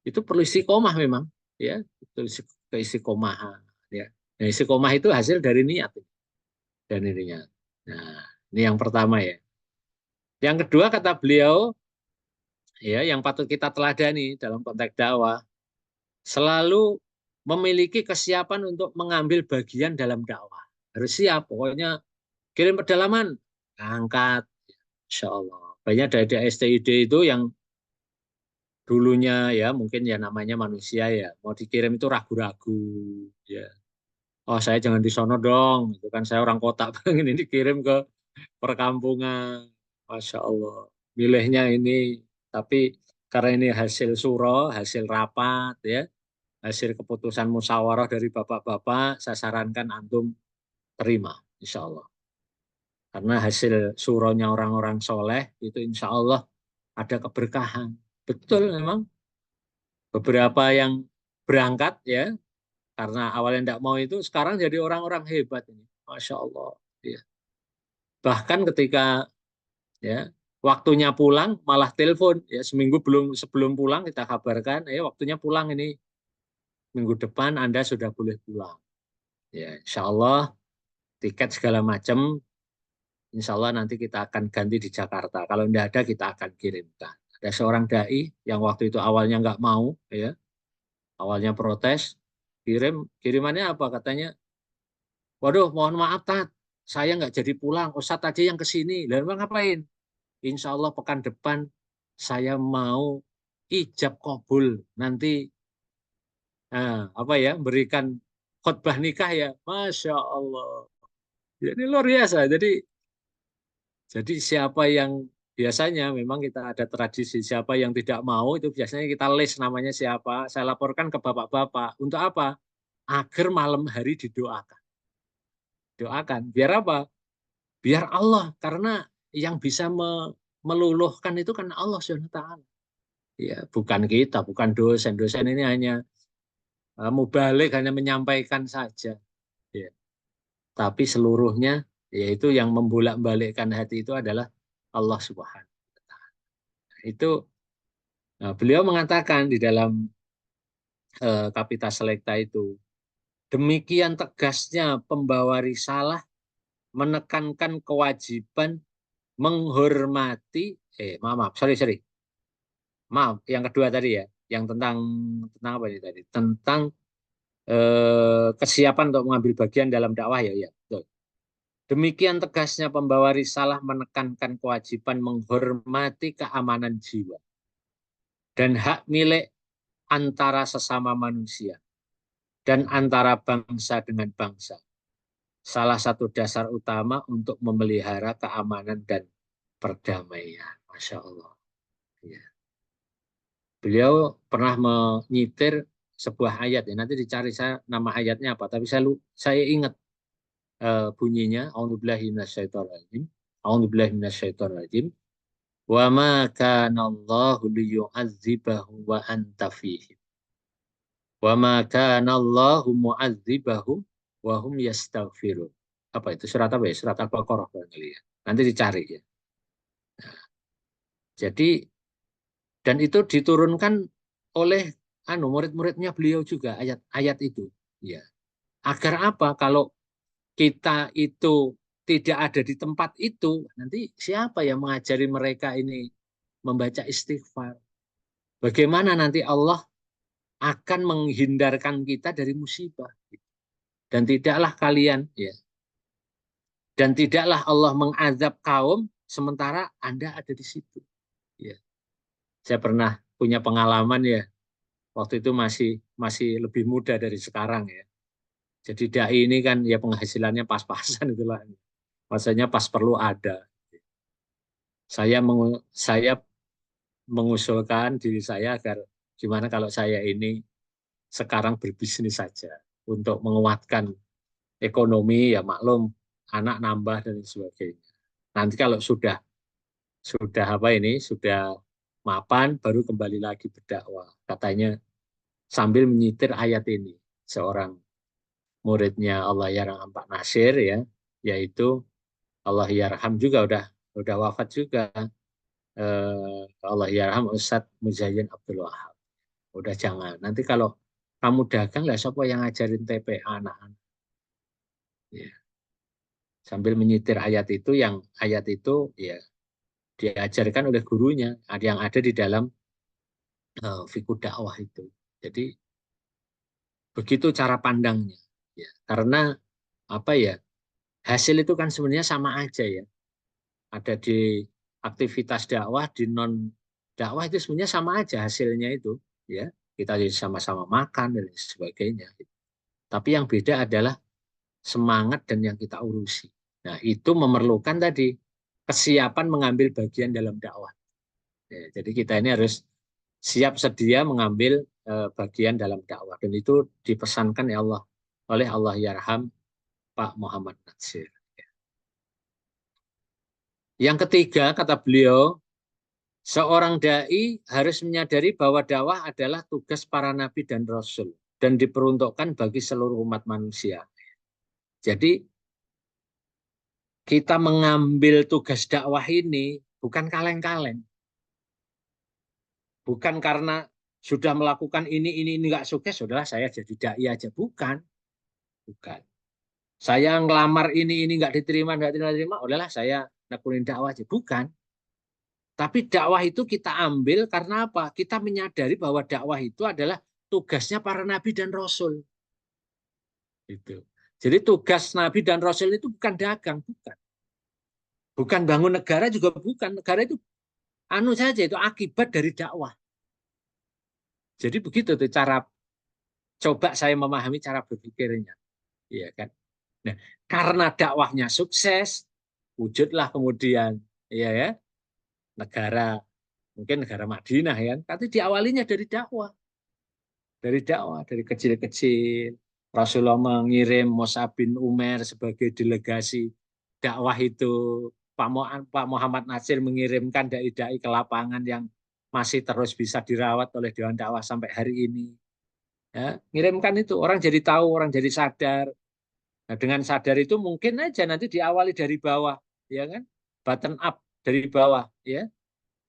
itu perlu istiqomah memang. Ya, itu keistiqomahan. Ya. Nah, istiqomah itu hasil dari niat. Dan ininya. Nah, ini yang pertama ya. Yang kedua kata beliau, ya, yang patut kita teladani dalam konteks dakwah, selalu memiliki kesiapan untuk mengambil bagian dalam dakwah. Harus siap, pokoknya kirim pedalaman, angkat, Insya Allah. Banyak dari STID itu yang dulunya ya mungkin ya namanya manusia ya, mau dikirim itu ragu-ragu. Ya. Oh saya jangan di sono dong, itu kan saya orang kota, pengen ini dikirim ke perkampungan. Masya Allah. Milihnya ini, tapi karena ini hasil suro, hasil rapat ya, hasil keputusan musyawarah dari bapak-bapak, saya sarankan antum terima, insya Allah. Karena hasil suronya orang-orang soleh itu insya Allah ada keberkahan. Betul memang beberapa yang berangkat ya karena awalnya tidak mau itu sekarang jadi orang-orang hebat ini, masya Allah. Ya. Bahkan ketika ya waktunya pulang malah telepon ya seminggu sebelum pulang kita kabarkan ya waktunya pulang ini minggu depan Anda sudah boleh pulang. Ya, insya Allah tiket segala macam, insya Allah nanti kita akan ganti di Jakarta. Kalau tidak ada kita akan kirimkan. Ada seorang dai yang waktu itu awalnya nggak mau, ya, awalnya protes, kirimannya apa katanya? Waduh, mohon maaf Tat, saya nggak jadi pulang. Ustadz aja yang ke sini. Lalu ngapain? Insya Allah pekan depan saya mau ijab kabul nanti apa ya berikan khutbah nikah ya, masya Allah. Jadi luar biasa. Jadi siapa yang biasanya memang kita ada tradisi siapa yang tidak mau itu biasanya kita list namanya siapa. Saya laporkan ke bapak-bapak. Untuk apa? Agar malam hari didoakan. Doakan. Biar apa? Biar Allah. Karena yang bisa meluluhkan itu kan Allah SWT. Ya, bukan kita, bukan dosen. Dosen ini hanya mubalik, hanya menyampaikan saja. Ya. Tapi seluruhnya, yaitu yang membolak-balikkan hati itu adalah Allah Subhanahu. Itu beliau mengatakan di dalam Kapita Selekta itu, demikian tegasnya pembawa risalah menekankan kewajiban menghormati, maaf, sorry, maaf, yang kedua tadi ya, yang tentang apa ini tadi, tentang kesiapan untuk mengambil bagian dalam dakwah ya, ya, betul. Demikian tegasnya pembawa risalah menekankan kewajiban menghormati keamanan jiwa dan hak milik antara sesama manusia dan antara bangsa dengan bangsa. Salah satu dasar utama untuk memelihara keamanan dan perdamaian. Masya Allah. Ya. Beliau pernah menyitir sebuah ayat ya. Nanti dicari saya nama ayatnya apa. Tapi saya ingat bunyinya. A'udzubillahi minasyaitonirrajim. A'udzubillahi minasyaitonirrajim. Wa ma kana Allahu liyu'adzibahu wa anta fihim. Wa ma kana Allahu mu'adzibahum wa hum yastaghfirun. Apa itu? Surat apa ya? Surat Al-Baqarah barangkali ya. Nanti dicari ya. Nah, jadi dan itu diturunkan oleh murid-muridnya beliau juga ayat-ayat itu. Ya. Agar apa? Kalau kita itu tidak ada di tempat itu, nanti siapa yang mengajari mereka ini membaca istighfar? Bagaimana nanti Allah akan menghindarkan kita dari musibah? Dan tidaklah kalian ya, dan tidaklah Allah mengazab kaum sementara Anda ada di situ. Ya. Saya pernah punya pengalaman ya, waktu itu masih masih lebih muda dari sekarang ya. Jadi dai ini kan ya penghasilannya pas-pasan itulah. Maksudnya pas perlu ada. Saya mengusulkan diri saya agar gimana kalau saya ini sekarang berbisnis saja untuk menguatkan ekonomi, ya maklum anak nambah dan sebagainya. Nanti kalau sudah apa ini sudah mapan baru kembali lagi berdakwah. Katanya sambil menyitir ayat ini seorang muridnya Allah Yarham Pak Nasir ya, yaitu Allah Yarham juga udah wafat juga. Allah Yarham Ustadz Muzayyin Abdul Wahab. Udah jangan. Nanti kalau kamu dagang lah siapa yang ngajarin TPA anak-anak. Ya. Sambil menyitir ayat itu, yang ayat itu ya diajarkan oleh gurunya, ada yang ada di dalam fikih dakwah itu. Jadi begitu cara pandangnya. Ya. Karena apa ya, hasil itu kan sebenarnya sama aja ya. Ada di aktivitas dakwah, di non dakwah itu sebenarnya sama aja hasilnya itu. Ya, kita jadi sama-sama makan dan sebagainya. Tapi yang beda adalah semangat dan yang kita urusi. Nah, itu memerlukan tadi kesiapan mengambil bagian dalam dakwah. Ya, jadi kita ini harus siap sedia mengambil bagian dalam dakwah, dan itu dipesankan ya Allah oleh Allah Yarham Pak Muhammad Natsir. Yang ketiga kata beliau, seorang dai harus menyadari bahwa dakwah adalah tugas para nabi dan rasul dan diperuntukkan bagi seluruh umat manusia. Jadi kita mengambil tugas dakwah ini bukan kaleng-kaleng. Bukan karena sudah melakukan ini nggak sukses, sudahlah saya jadi dai aja. Bukan. Bukan. Saya ngelamar ini nggak diterima, udahlah saya nekunin dakwah aja. Bukan. Tapi dakwah itu kita ambil karena apa? Kita menyadari bahwa dakwah itu adalah tugasnya para nabi dan rasul. Itu. Jadi tugas nabi dan rasul itu bukan dagang, bukan. Bukan bangun negara juga bukan. Negara itu anu saja, itu akibat dari dakwah. Jadi begitu tuh cara, coba saya memahami cara berpikirnya. Iya kan? Nah, karena dakwahnya sukses, wujudlah kemudian ya ya negara, mungkin negara Madinah ya. Tapi diawalinya dari dakwah. Dari kecil-kecil. Rasulullah mengirim Mus'ab bin Umair sebagai delegasi dakwah itu. Pak Muhammad Natsir mengirimkan dai-dai ke lapangan yang masih terus bisa dirawat oleh Dewan Dakwah sampai hari ini. Ya, ngirimkan itu, orang jadi tahu, orang jadi sadar. Nah, dengan sadar itu mungkin aja nanti diawali dari bawah, ya kan? Button up dari bawah, ya.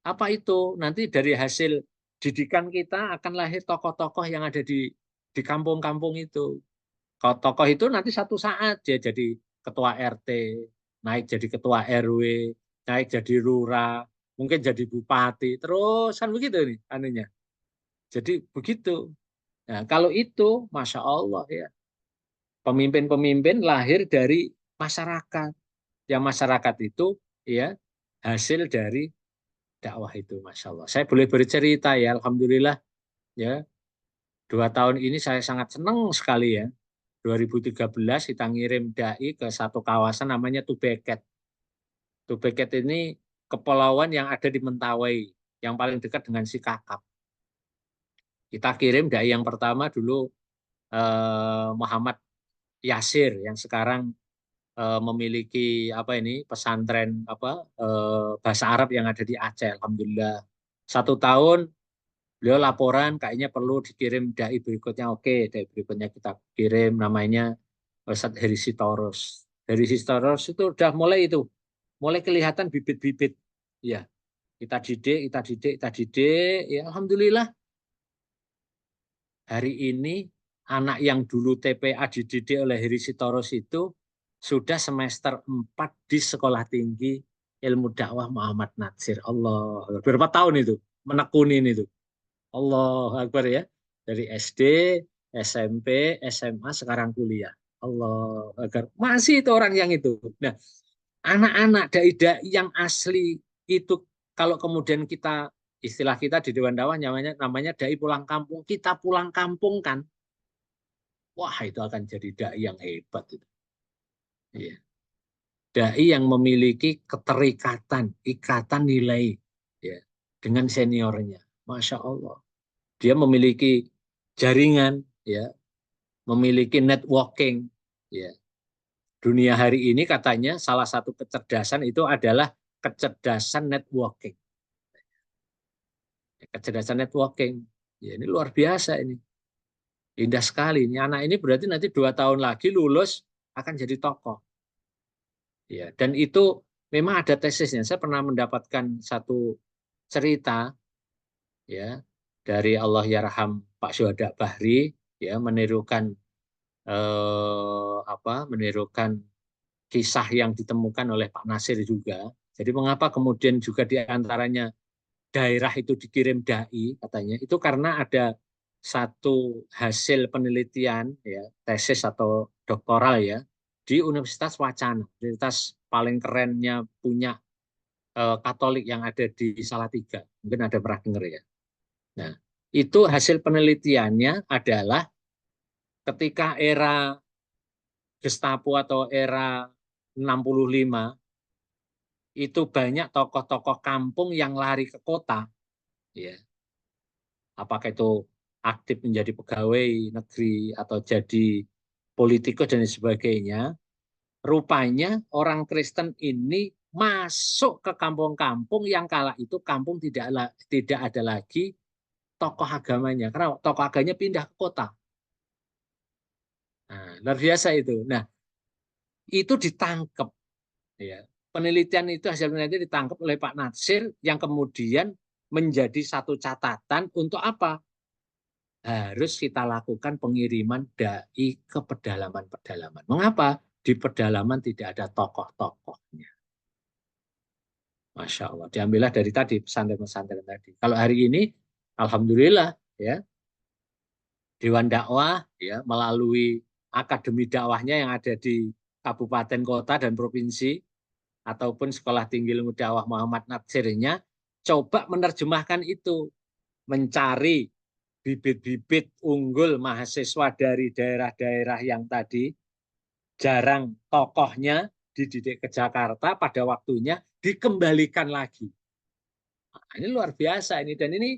Apa itu? Nanti dari hasil didikan kita akan lahir tokoh-tokoh yang ada di kampung-kampung itu. Kalau tokoh itu nanti satu saat dia jadi ketua RT, naik jadi ketua RW, naik jadi lurah, mungkin jadi bupati, terus kan begitu nih anunya. Jadi begitu. Nah, kalau itu, masya Allah ya, pemimpin-pemimpin lahir dari masyarakat. Yang masyarakat itu ya hasil dari dakwah itu, masya Allah. Saya boleh bercerita ya, alhamdulillah ya. 2 tahun ini saya sangat senang sekali ya. 2013 kita ngirim dai ke satu kawasan namanya Tubeket. Tubeket ini kepulauan yang ada di Mentawai, yang paling dekat dengan Sikakap. Kita kirim dai yang pertama dulu Muhammad Yasir yang sekarang memiliki apa ini pesantren apa bahasa Arab yang ada di Aceh. Alhamdulillah 1 tahun beliau laporan kayaknya perlu dikirim dai berikutnya. Oke, dai berikutnya kita kirim, namanya Ustadz Heri Sitorus. Heri Sitorus itu udah mulai kelihatan bibit-bibit. Ya, kita didik, ya alhamdulillah hari ini anak yang dulu TPA dididik oleh Heri Sitorus itu sudah semester 4 di Sekolah Tinggi Ilmu Dakwah Muhammad Natsir. Allah, berapa tahun itu menekunin itu. Allah Akbar ya. Dari SD, SMP, SMA, sekarang kuliah. Allah Akbar. Masih itu orang yang itu. Nah, anak-anak dai-dai yang asli itu kalau kemudian kita, istilah kita di Dewan Dakwah namanya dai pulang kampung, kita pulang kampung kan. Wah, itu akan jadi dai yang hebat itu. Iya. Dai yang memiliki keterikatan, ikatan nilai ya, dengan seniornya. Masya Allah. Dia memiliki jaringan, ya, memiliki networking, ya. Dunia hari ini katanya salah satu kecerdasan itu adalah kecerdasan networking. Kecerdasan networking. Ya, ini luar biasa ini. Indah sekali. Ini anak ini berarti nanti 2 tahun lagi lulus akan jadi tokoh. Ya, dan itu memang ada tesisnya. Saya pernah mendapatkan satu cerita ya dari Allah Yarham Pak Syuhada Bahri ya menirukan kisah yang ditemukan oleh Pak Nasir juga. Jadi mengapa kemudian juga di antaranya daerah itu dikirim dai katanya itu karena ada satu hasil penelitian ya tesis atau doktoral ya di Universitas Wacana, universitas paling kerennya punya Katolik yang ada di Salatiga. Mungkin ada pernah dengar ya. Nah, itu hasil penelitiannya adalah ketika era Gestapo atau era 65 itu banyak tokoh-tokoh kampung yang lari ke kota ya. Apakah itu aktif menjadi pegawai negeri atau jadi politikus dan sebagainya, rupanya orang Kristen ini masuk ke kampung-kampung yang kala itu kampung tidak ada lagi tokoh agamanya, karena tokoh agamanya pindah ke kota. Nah, luar biasa itu. Nah, itu ditangkap. Ya. Penelitian itu, hasil penelitian ditangkap oleh Pak Natsir yang kemudian menjadi satu catatan untuk apa? Harus kita lakukan pengiriman dai ke pedalaman-pedalaman. Mengapa? Di pedalaman tidak ada tokoh-tokohnya. Masya Allah. Diambillah dari tadi pesantren-pesantren tadi. Kalau hari ini, alhamdulillah, ya Dewan Dakwah ya melalui akademi dakwahnya yang ada di kabupaten, kota, dan provinsi ataupun Sekolah Tinggi Ilmu Dakwah Muhammad Natsirnya coba menerjemahkan itu, mencari bibit-bibit unggul mahasiswa dari daerah-daerah yang tadi jarang tokohnya dididik ke Jakarta pada waktunya dikembalikan lagi. Nah, ini luar biasa ini, dan ini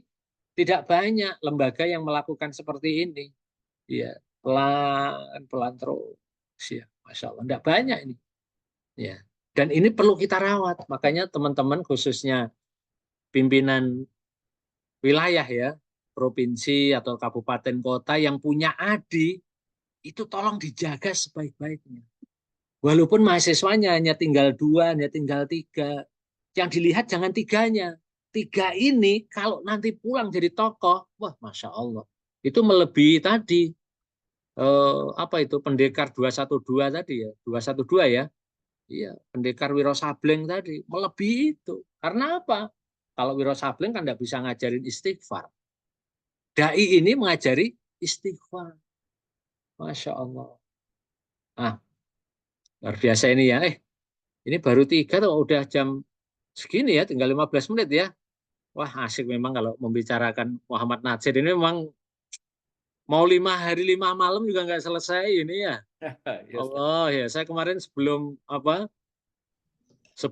tidak banyak lembaga yang melakukan seperti ini. Ya, pelan-pelan terus ya, Masya Allah. Tidak banyak ini. Ya. Dan ini perlu kita rawat. Makanya teman-teman khususnya pimpinan wilayah ya, provinsi atau kabupaten kota yang punya ADI, itu tolong dijaga sebaik-baiknya. Walaupun mahasiswanya hanya tinggal 2, hanya tinggal 3. Yang dilihat jangan 3-nya. 3 ini kalau nanti pulang jadi tokoh, wah Masya Allah. Itu melebihi tadi apa itu pendekar 212 tadi ya, 212 ya. Iya, pendekar Wiro Sableng tadi melebihi itu. Karena apa? Kalau Wiro Sableng kan tidak bisa ngajarin istighfar. Dai ini mengajari istighfar. Masya Allah. Ah, luar biasa ini ya. Ini baru 3 tuh udah jam segini ya, tinggal 15 menit ya. Wah, asik memang kalau membicarakan Muhammad Natsir ini memang mau 5 hari 5 malam juga nggak selesai ini ya. Allah ya, saya kemarin sebelum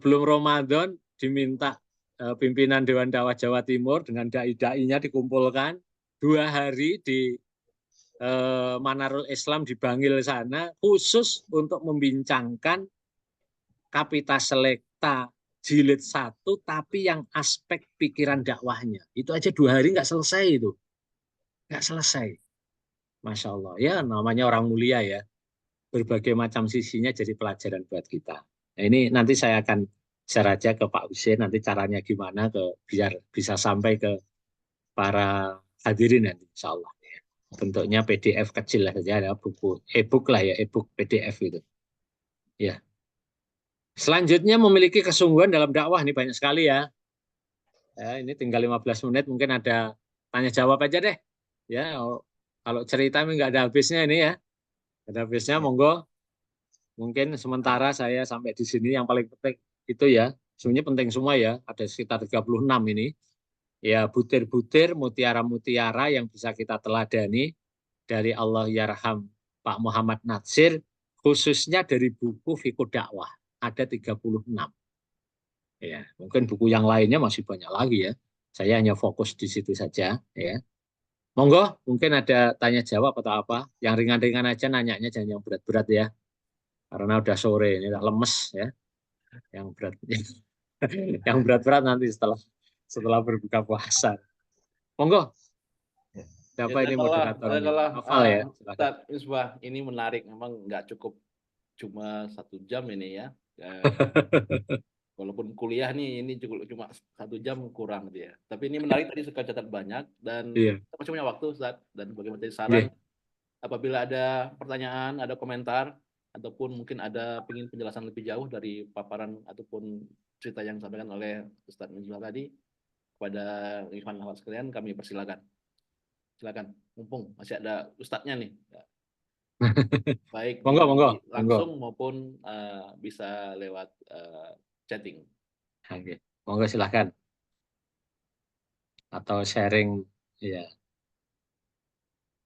Ramadan diminta pimpinan Dewan Dakwah Jawa Timur dengan dai-dainya dikumpulkan 2 hari di Manarul Islam di Bangil sana khusus untuk membincangkan Kapitas Selekta jilid 1 tapi yang aspek pikiran dakwahnya. Itu aja 2 hari nggak selesai itu. Nggak selesai. Masya Allah. Ya namanya orang mulia ya. Berbagai macam sisinya jadi pelajaran buat kita. Nah, ini nanti saya akan share aja ke Pak Husin nanti caranya gimana biar bisa sampai ke para hadirin nanti insya Allah. Bentuknya PDF kecil lah saja, ada buku e-book lah ya, e-book PDF itu. Ya. Selanjutnya memiliki kesungguhan dalam dakwah, ini banyak sekali ya. Ini tinggal 15 menit, mungkin ada tanya jawab aja deh. Ya, kalau cerita nggak ada habisnya ini ya. Ada habisnya, monggo. Mungkin sementara saya sampai di sini yang paling penting itu ya. Sebenarnya penting semua ya, ada sekitar 36 ini. Ya, butir-butir, mutiara-mutiara yang bisa kita teladani dari Allah Yarham Pak Muhammad Natsir, khususnya dari buku Fiqh Dakwah. Ada 36. Ya, mungkin buku yang lainnya masih banyak lagi ya. Saya hanya fokus di situ saja ya. Monggo, mungkin ada tanya jawab atau apa. Yang ringan-ringan aja nanyanya, jangan yang berat-berat ya. Karena udah sore, ini udah lemes ya. Yang berat, yang berat-berat nanti setelah setelah berbuka puasa. Monggo, Ya, siapa ini moderatornya? Hafal ya, silakan. Ustadz Misbah, ini menarik, memang nggak cukup cuma 1 jam ini ya. Walaupun kuliah nih ini cuma 1 jam kurang dia. Tapi ini menarik, tadi suka catat banyak, dan Iya, kita masih punya waktu Ustadz, dan bagaimana tadi iya. saran, apabila ada pertanyaan, ada komentar, ataupun mungkin ada pengen penjelasan lebih jauh dari paparan ataupun cerita yang disampaikan oleh Ustadz Misbah tadi, kepada Ikhwan Akhwat sekalian kami persilakan. Silakan, mumpung masih ada Ustadznya nih. Baik Monggo, monggo, monggo. langsung maupun bisa lewat chatting. Oke. Monggo silakan. Atau sharing, ya.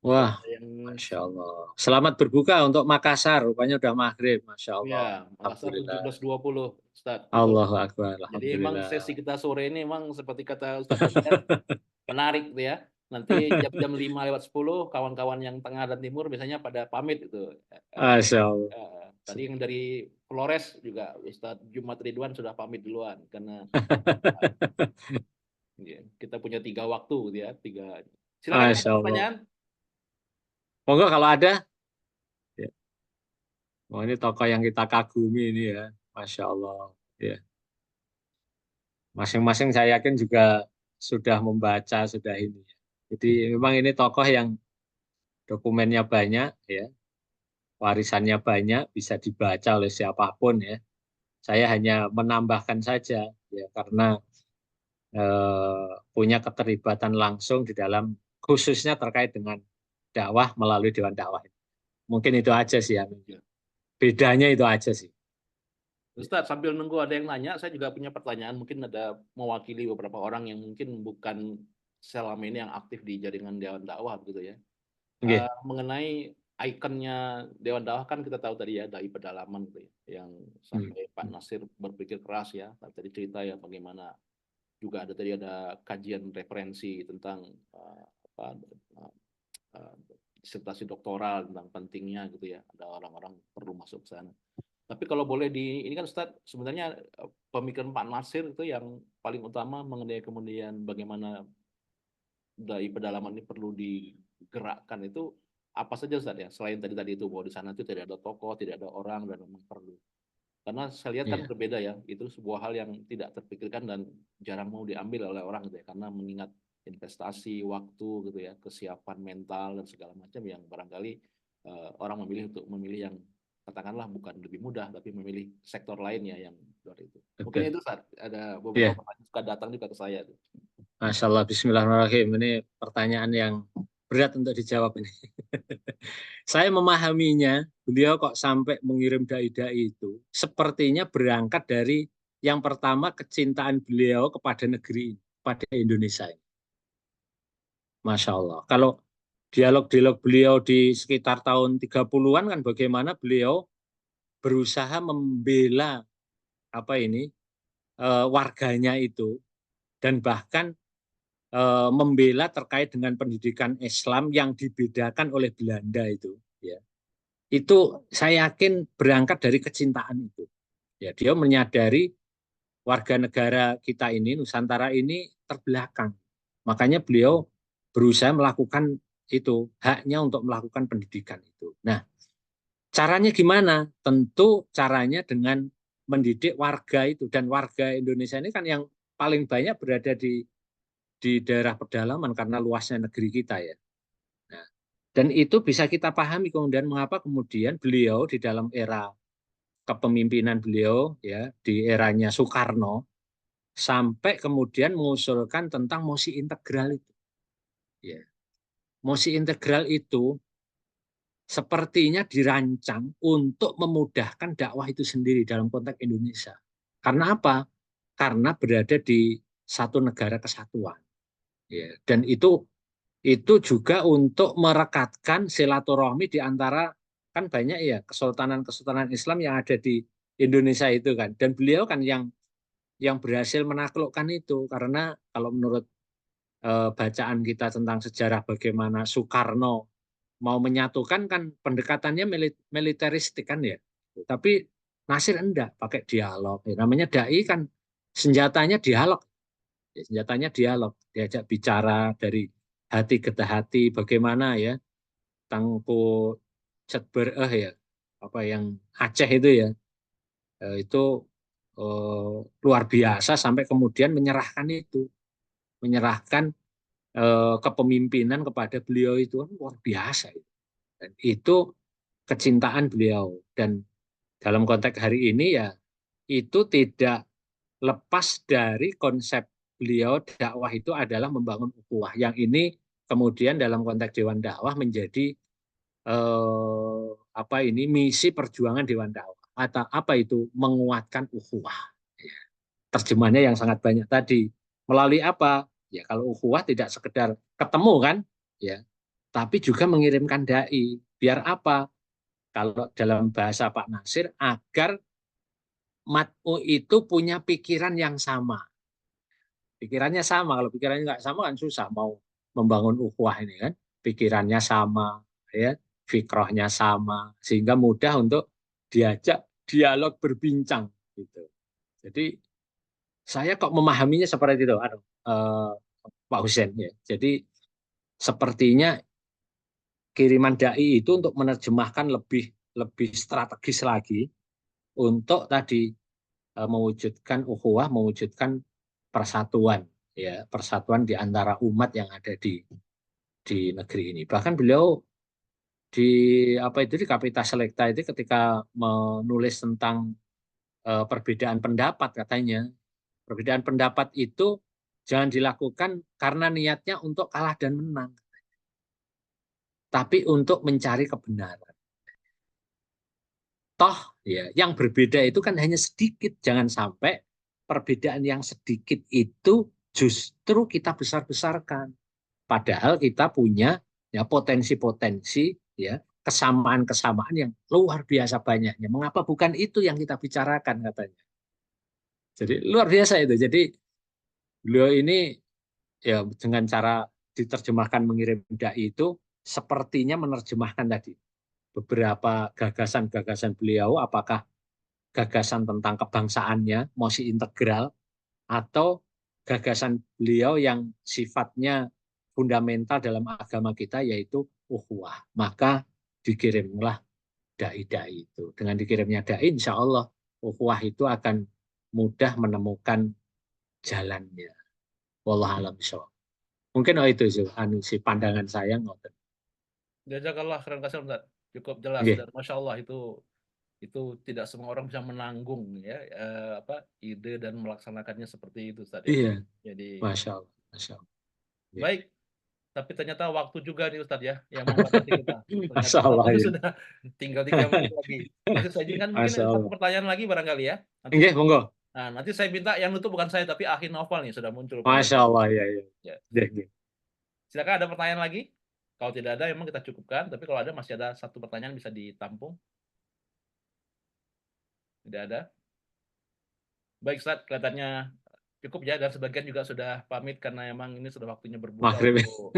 Wah, Yang Masya Allah. Selamat berbuka untuk Makassar. Rupanya udah maghrib, Masya Allah. ya, Makassar Alhamdulillah. 17.20, Ustaz. Allahu Akbar. Jadi emang Alhamdulillah. sesi kita sore ini emang seperti kata Ustaz Daniel, menarik tuh ya. Nanti jam 5:10 kawan-kawan yang tengah dan timur biasanya pada pamit itu. Masya Allah. Tadi yang dari Flores juga Ustadz Jumat Ridwan sudah pamit duluan karena kita punya 3 waktu gitu ya, 3. Silakan, Masya ada Allah. pertanyaan. Monggo kalau ada. Ya. Oh, ini tokoh yang kita kagumi ini ya. Masya Allah. Ya. Masing-masing saya yakin juga sudah membaca, sudah ini. Jadi memang ini tokoh yang dokumennya banyak, ya, warisannya banyak, bisa dibaca oleh siapapun ya. Saya hanya menambahkan saja, ya, karena punya keterlibatan langsung di dalam khususnya terkait dengan dakwah melalui Dewan Dakwah. Mungkin itu aja sih, Amin. Bedanya itu aja sih. Ustadz, sambil nunggu ada yang nanya, saya juga punya pertanyaan. Mungkin ada mewakili beberapa orang yang mungkin bukan selama ini yang aktif di jaringan Dewan Dakwah gitu ya. Okay. Mengenai ikonnya Dewan Dakwah kan kita tahu tadi ya, dai pedalaman gitu ya, yang sampai Pak Nasir berpikir keras ya. Tadi cerita ya bagaimana juga ada tadi ada kajian referensi tentang disertasi doktoral tentang pentingnya gitu ya. Ada orang-orang perlu masuk ke sana. Tapi kalau boleh ini kan Ustadz, sebenarnya pemikiran Pak Nasir itu yang paling utama mengenai kemudian bagaimana dai pedalaman ini perlu digerakkan itu apa saja Ustadz ya? Selain tadi itu bahwa di sana itu tidak ada tokoh, tidak ada orang, dan memang perlu. Karena saya lihat kan berbeda ya, itu sebuah hal yang tidak terpikirkan dan jarang mau diambil oleh orang gitu ya, karena mengingat investasi, waktu gitu ya, kesiapan mental dan segala macam yang barangkali orang memilih untuk memilih yang katakanlah bukan lebih mudah, tapi memilih sektor lainnya yang luar itu. Mungkin itu Ustaz, ada beberapa pertanyaan suka datang juga ke saya. Masya Allah, Bismillahirrahmanirrahim. Ini pertanyaan yang berat untuk dijawab ini. Saya memahaminya, beliau kok sampai mengirim dai-dai itu, sepertinya berangkat dari yang pertama kecintaan beliau kepada negeri, pada Indonesia. Masya Allah. Kalau dialog-dialog beliau di sekitar tahun 30-an kan bagaimana beliau berusaha membela warganya itu, dan bahkan membela terkait dengan pendidikan Islam yang dibedakan oleh Belanda itu, ya. Itu saya yakin berangkat dari kecintaan itu. Ya, dia menyadari warga negara kita ini, Nusantara ini terbelakang. Makanya beliau berusaha melakukan itu, haknya untuk melakukan pendidikan itu. Nah, caranya gimana? Tentu caranya dengan mendidik warga itu, dan warga Indonesia ini kan yang paling banyak berada di daerah pedalaman karena luasnya negeri kita ya. Nah, dan itu bisa kita pahami kemudian mengapa kemudian beliau di dalam era kepemimpinan beliau ya, di eranya Soekarno sampai kemudian mengusulkan tentang mosi integral itu. Ya. Mosi integral itu sepertinya dirancang untuk memudahkan dakwah itu sendiri dalam konteks Indonesia. Karena apa? Karena berada di satu negara kesatuan. Ya, dan itu juga untuk merekatkan silaturahmi di antara, kan banyak ya kesultanan-kesultanan Islam yang ada di Indonesia itu kan, dan beliau kan yang berhasil menaklukkan itu, karena kalau menurut bacaan kita tentang sejarah bagaimana Soekarno mau menyatukan kan pendekatannya militeristik kan ya. Tapi Nasir enggak, pakai dialog. Ya, namanya dai kan senjatanya dialog. Ya, senjatanya dialog, diajak bicara dari hati ke hati bagaimana ya Tangku Cetbereh ya, apa yang Aceh itu ya, itu luar biasa sampai kemudian menyerahkan kepemimpinan kepada beliau itu kan luar biasa. Dan itu kecintaan beliau. Dan dalam konteks hari ini ya itu tidak lepas dari konsep beliau dakwah itu adalah membangun ukhuwah. Yang ini kemudian dalam konteks Dewan Dakwah menjadi apa ini misi perjuangan Dewan Dakwah. Atau apa itu menguatkan ukhuwah. Terjemahannya yang sangat banyak tadi. Melalui apa? Ya kalau ukhuwah tidak sekedar ketemu kan, ya, tapi juga mengirimkan dai. Biar apa? Kalau dalam bahasa Pak Nasir, agar mat'u itu punya pikiran yang sama. Pikirannya sama, kalau pikirannya nggak sama kan susah mau membangun ukhuwah ini kan. Pikirannya sama, ya, fikrohnya sama, sehingga mudah untuk diajak dialog berbincang. Gitu. Jadi saya kok memahaminya seperti itu, Pak Husen. Ya. Jadi sepertinya kiriman dai itu untuk menerjemahkan lebih lebih strategis lagi untuk tadi mewujudkan ukhuwah, mewujudkan persatuan, ya persatuan di antara umat yang ada di negeri ini. Bahkan beliau di apa itu di Kapita Selecta itu ketika menulis tentang perbedaan pendapat katanya, perbedaan pendapat itu jangan dilakukan karena niatnya untuk kalah dan menang, tapi untuk mencari kebenaran. Toh ya, yang berbeda itu kan hanya sedikit, jangan sampai perbedaan yang sedikit itu justru kita besar-besarkan. Padahal kita punya ya potensi-potensi ya kesamaan-kesamaan yang luar biasa banyaknya. Mengapa bukan itu yang kita bicarakan katanya. Jadi luar biasa itu. Jadi beliau ini ya dengan cara diterjemahkan mengirim dai itu sepertinya menerjemahkan tadi beberapa gagasan-gagasan beliau, apakah gagasan tentang kebangsaannya masih integral atau gagasan beliau yang sifatnya fundamental dalam agama kita yaitu ukhuwah. Maka dikirimlah dai-dai itu. Dengan dikirimnya dai, insya Allah ukhuwah itu akan mudah menemukan jalannya. Wallahu a'lam bishawab. Mungkin itu si pandangan saya. Jazakallah khairan katsir, Ustaz. Cukup jelas Nggih. dan Masya Allah itu tidak semua orang bisa menanggung ya ide dan melaksanakannya seperti itu, Ustaz ya. Iya, Jadi Masya Allah. Masya Allah. Nggih. baik, tapi ternyata waktu juga nih Ustaz ya yang membatasi kita. Ternyata Masya Allah, waktunya ya. sudah tinggal 3 menit lagi. Nanti saya izinkan mungkin Masya ada satu Allah. pertanyaan lagi barangkali ya. Nggih, monggo. Nah, nanti saya minta yang nutup bukan saya tapi Akhi Novel nih sudah muncul rupanya. Masya Allah, ya, ya. Ya. Nggih, nggih. Silakan ada pertanyaan lagi. Kalau tidak ada memang kita cukupkan, tapi kalau ada masih ada satu pertanyaan bisa ditampung. Tidak ada. Baik Ustaz, kelihatannya cukup ya dan sebagian juga sudah pamit karena emang ini sudah waktunya berbuka Maghrib. untuk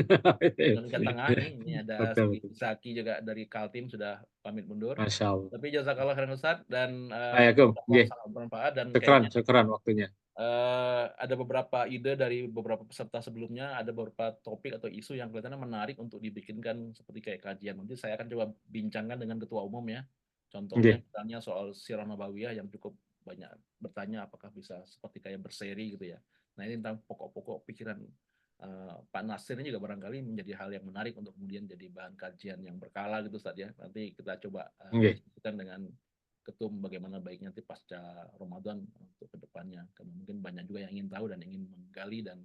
Indonesia Tengah nih. Ini ada Betul, betul. Zaki juga dari Kaltim sudah pamit mundur. Masya Allah. Tapi jazakallah khairan Ustaz dan Assalamualaikum. Nggih. sangat bermanfaat dan Syukran, kayaknya syukran waktunya. ada beberapa ide dari beberapa peserta sebelumnya, ada beberapa topik atau isu yang kelihatannya menarik untuk dibikinkan seperti kayak kajian. Nanti saya akan coba bincangkan dengan ketua umum ya. Contohnya Nggih. misalnya soal Sirah Nabawiyah yang cukup banyak bertanya apakah bisa seperti kayak berseri gitu ya. Nah ini tentang pokok-pokok pikiran Pak Nasir ini juga barangkali menjadi hal yang menarik untuk kemudian jadi bahan kajian yang berkala gitu Ustaz ya. Nanti kita coba Nggih. diskusikan dengan ketum bagaimana baiknya nanti pasca Ramadan untuk kedepannya karena mungkin banyak juga yang ingin tahu dan ingin menggali dan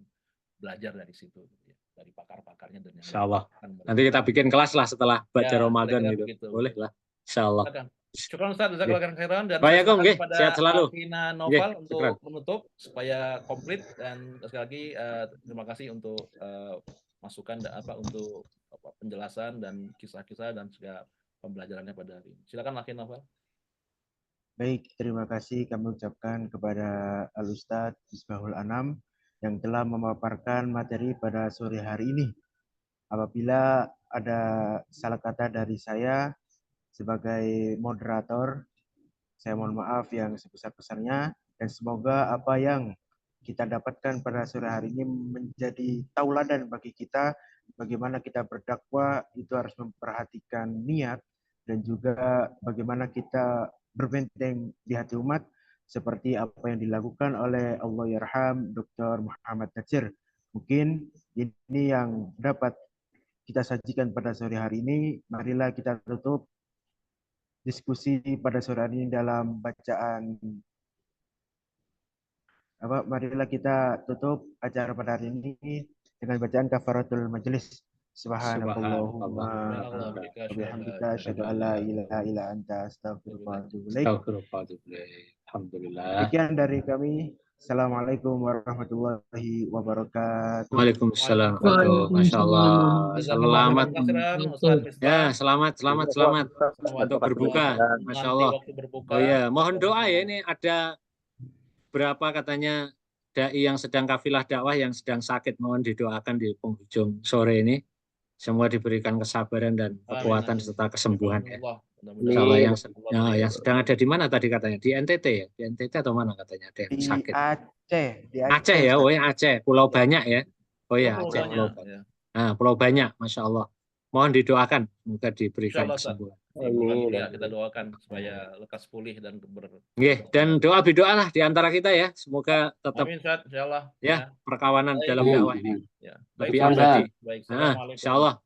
belajar dari situ gitu ya, dari pakar-pakarnya dan yang Insya Allah. lain. Nanti kita bikin kelas lah setelah baca Ya, Ramadan kira-kira gitu. begitu. Boleh lah. Insya Allah. Silakan. Syukran Ustaz, Nggih. jazakallahu khairan dan saya Baik, serahkan nggih. kepada Sehat selalu. Akhina Nggih, Novel syukran. untuk menutup supaya komplit dan sekali lagi terima kasih untuk masukan dan untuk penjelasan dan kisah-kisah dan segala pembelajarannya pada hari ini. Silakan Akhina Novel. Baik, terima kasih kami ucapkan kepada Al-Ustadz Misbahul Anam yang telah memaparkan materi pada sore hari ini. Apabila ada salah kata dari saya sebagai moderator, saya mohon maaf yang sebesar-besarnya, dan semoga apa yang kita dapatkan pada sore hari ini menjadi tauladan bagi kita, bagaimana kita berdakwah itu harus memperhatikan niat, dan juga bagaimana kita berbenteng di hati umat, seperti apa yang dilakukan oleh Allahyarham Dr. Muhammad Natsir. Mungkin ini yang dapat kita sajikan pada sore hari ini. Marilah kita tutup diskusi pada sore hari ini dalam bacaan marilah kita tutup acara pada hari ini dengan bacaan kafaratul majelis. Subhanakallahumma wa bihamdika asyhadu an la ilaha illa anta astaghfiruka wa atubu ilaik. Alhamdulillah. Sekian dari kami. Assalamualaikum warahmatullahi wabarakatuh. Waalaikumsalam. Masya Allah. Selamat. Ya, selamat untuk berbuka. Masya Allah. Oh ya, mohon doa ya, ini ada berapa katanya dai yang sedang kafilah dakwah yang sedang sakit, mohon didoakan di penghujung sore ini. Semua diberikan kesabaran dan kekuatan serta kesembuhan ya. Kalau yang sedang ada di mana tadi katanya? Di NTT ya? Di NTT atau mana katanya ada yang sakit? Di Aceh ya, oh ya Aceh, Pulau Banyak ya. Oh ya Aceh, Pulau Banyak. Nah, Pulau Banyak, Masya Allah. Mohon didoakan, semoga diberikan kesembuhan. Ya, kita doakan supaya lekas pulih dan dan doa lah di antara kita ya, semoga tetap ya perkawanan dalam dakwah ini lebih abadi. Nah, Insya Allah.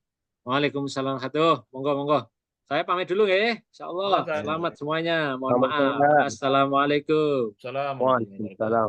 Waalaikumsalam warahmatullahi wabarakatuh. Monggo. Saya pamit dulu ya. Insya Allah. Selamat semuanya. Mohon maaf. Assalamualaikum. Waalaikumsalam.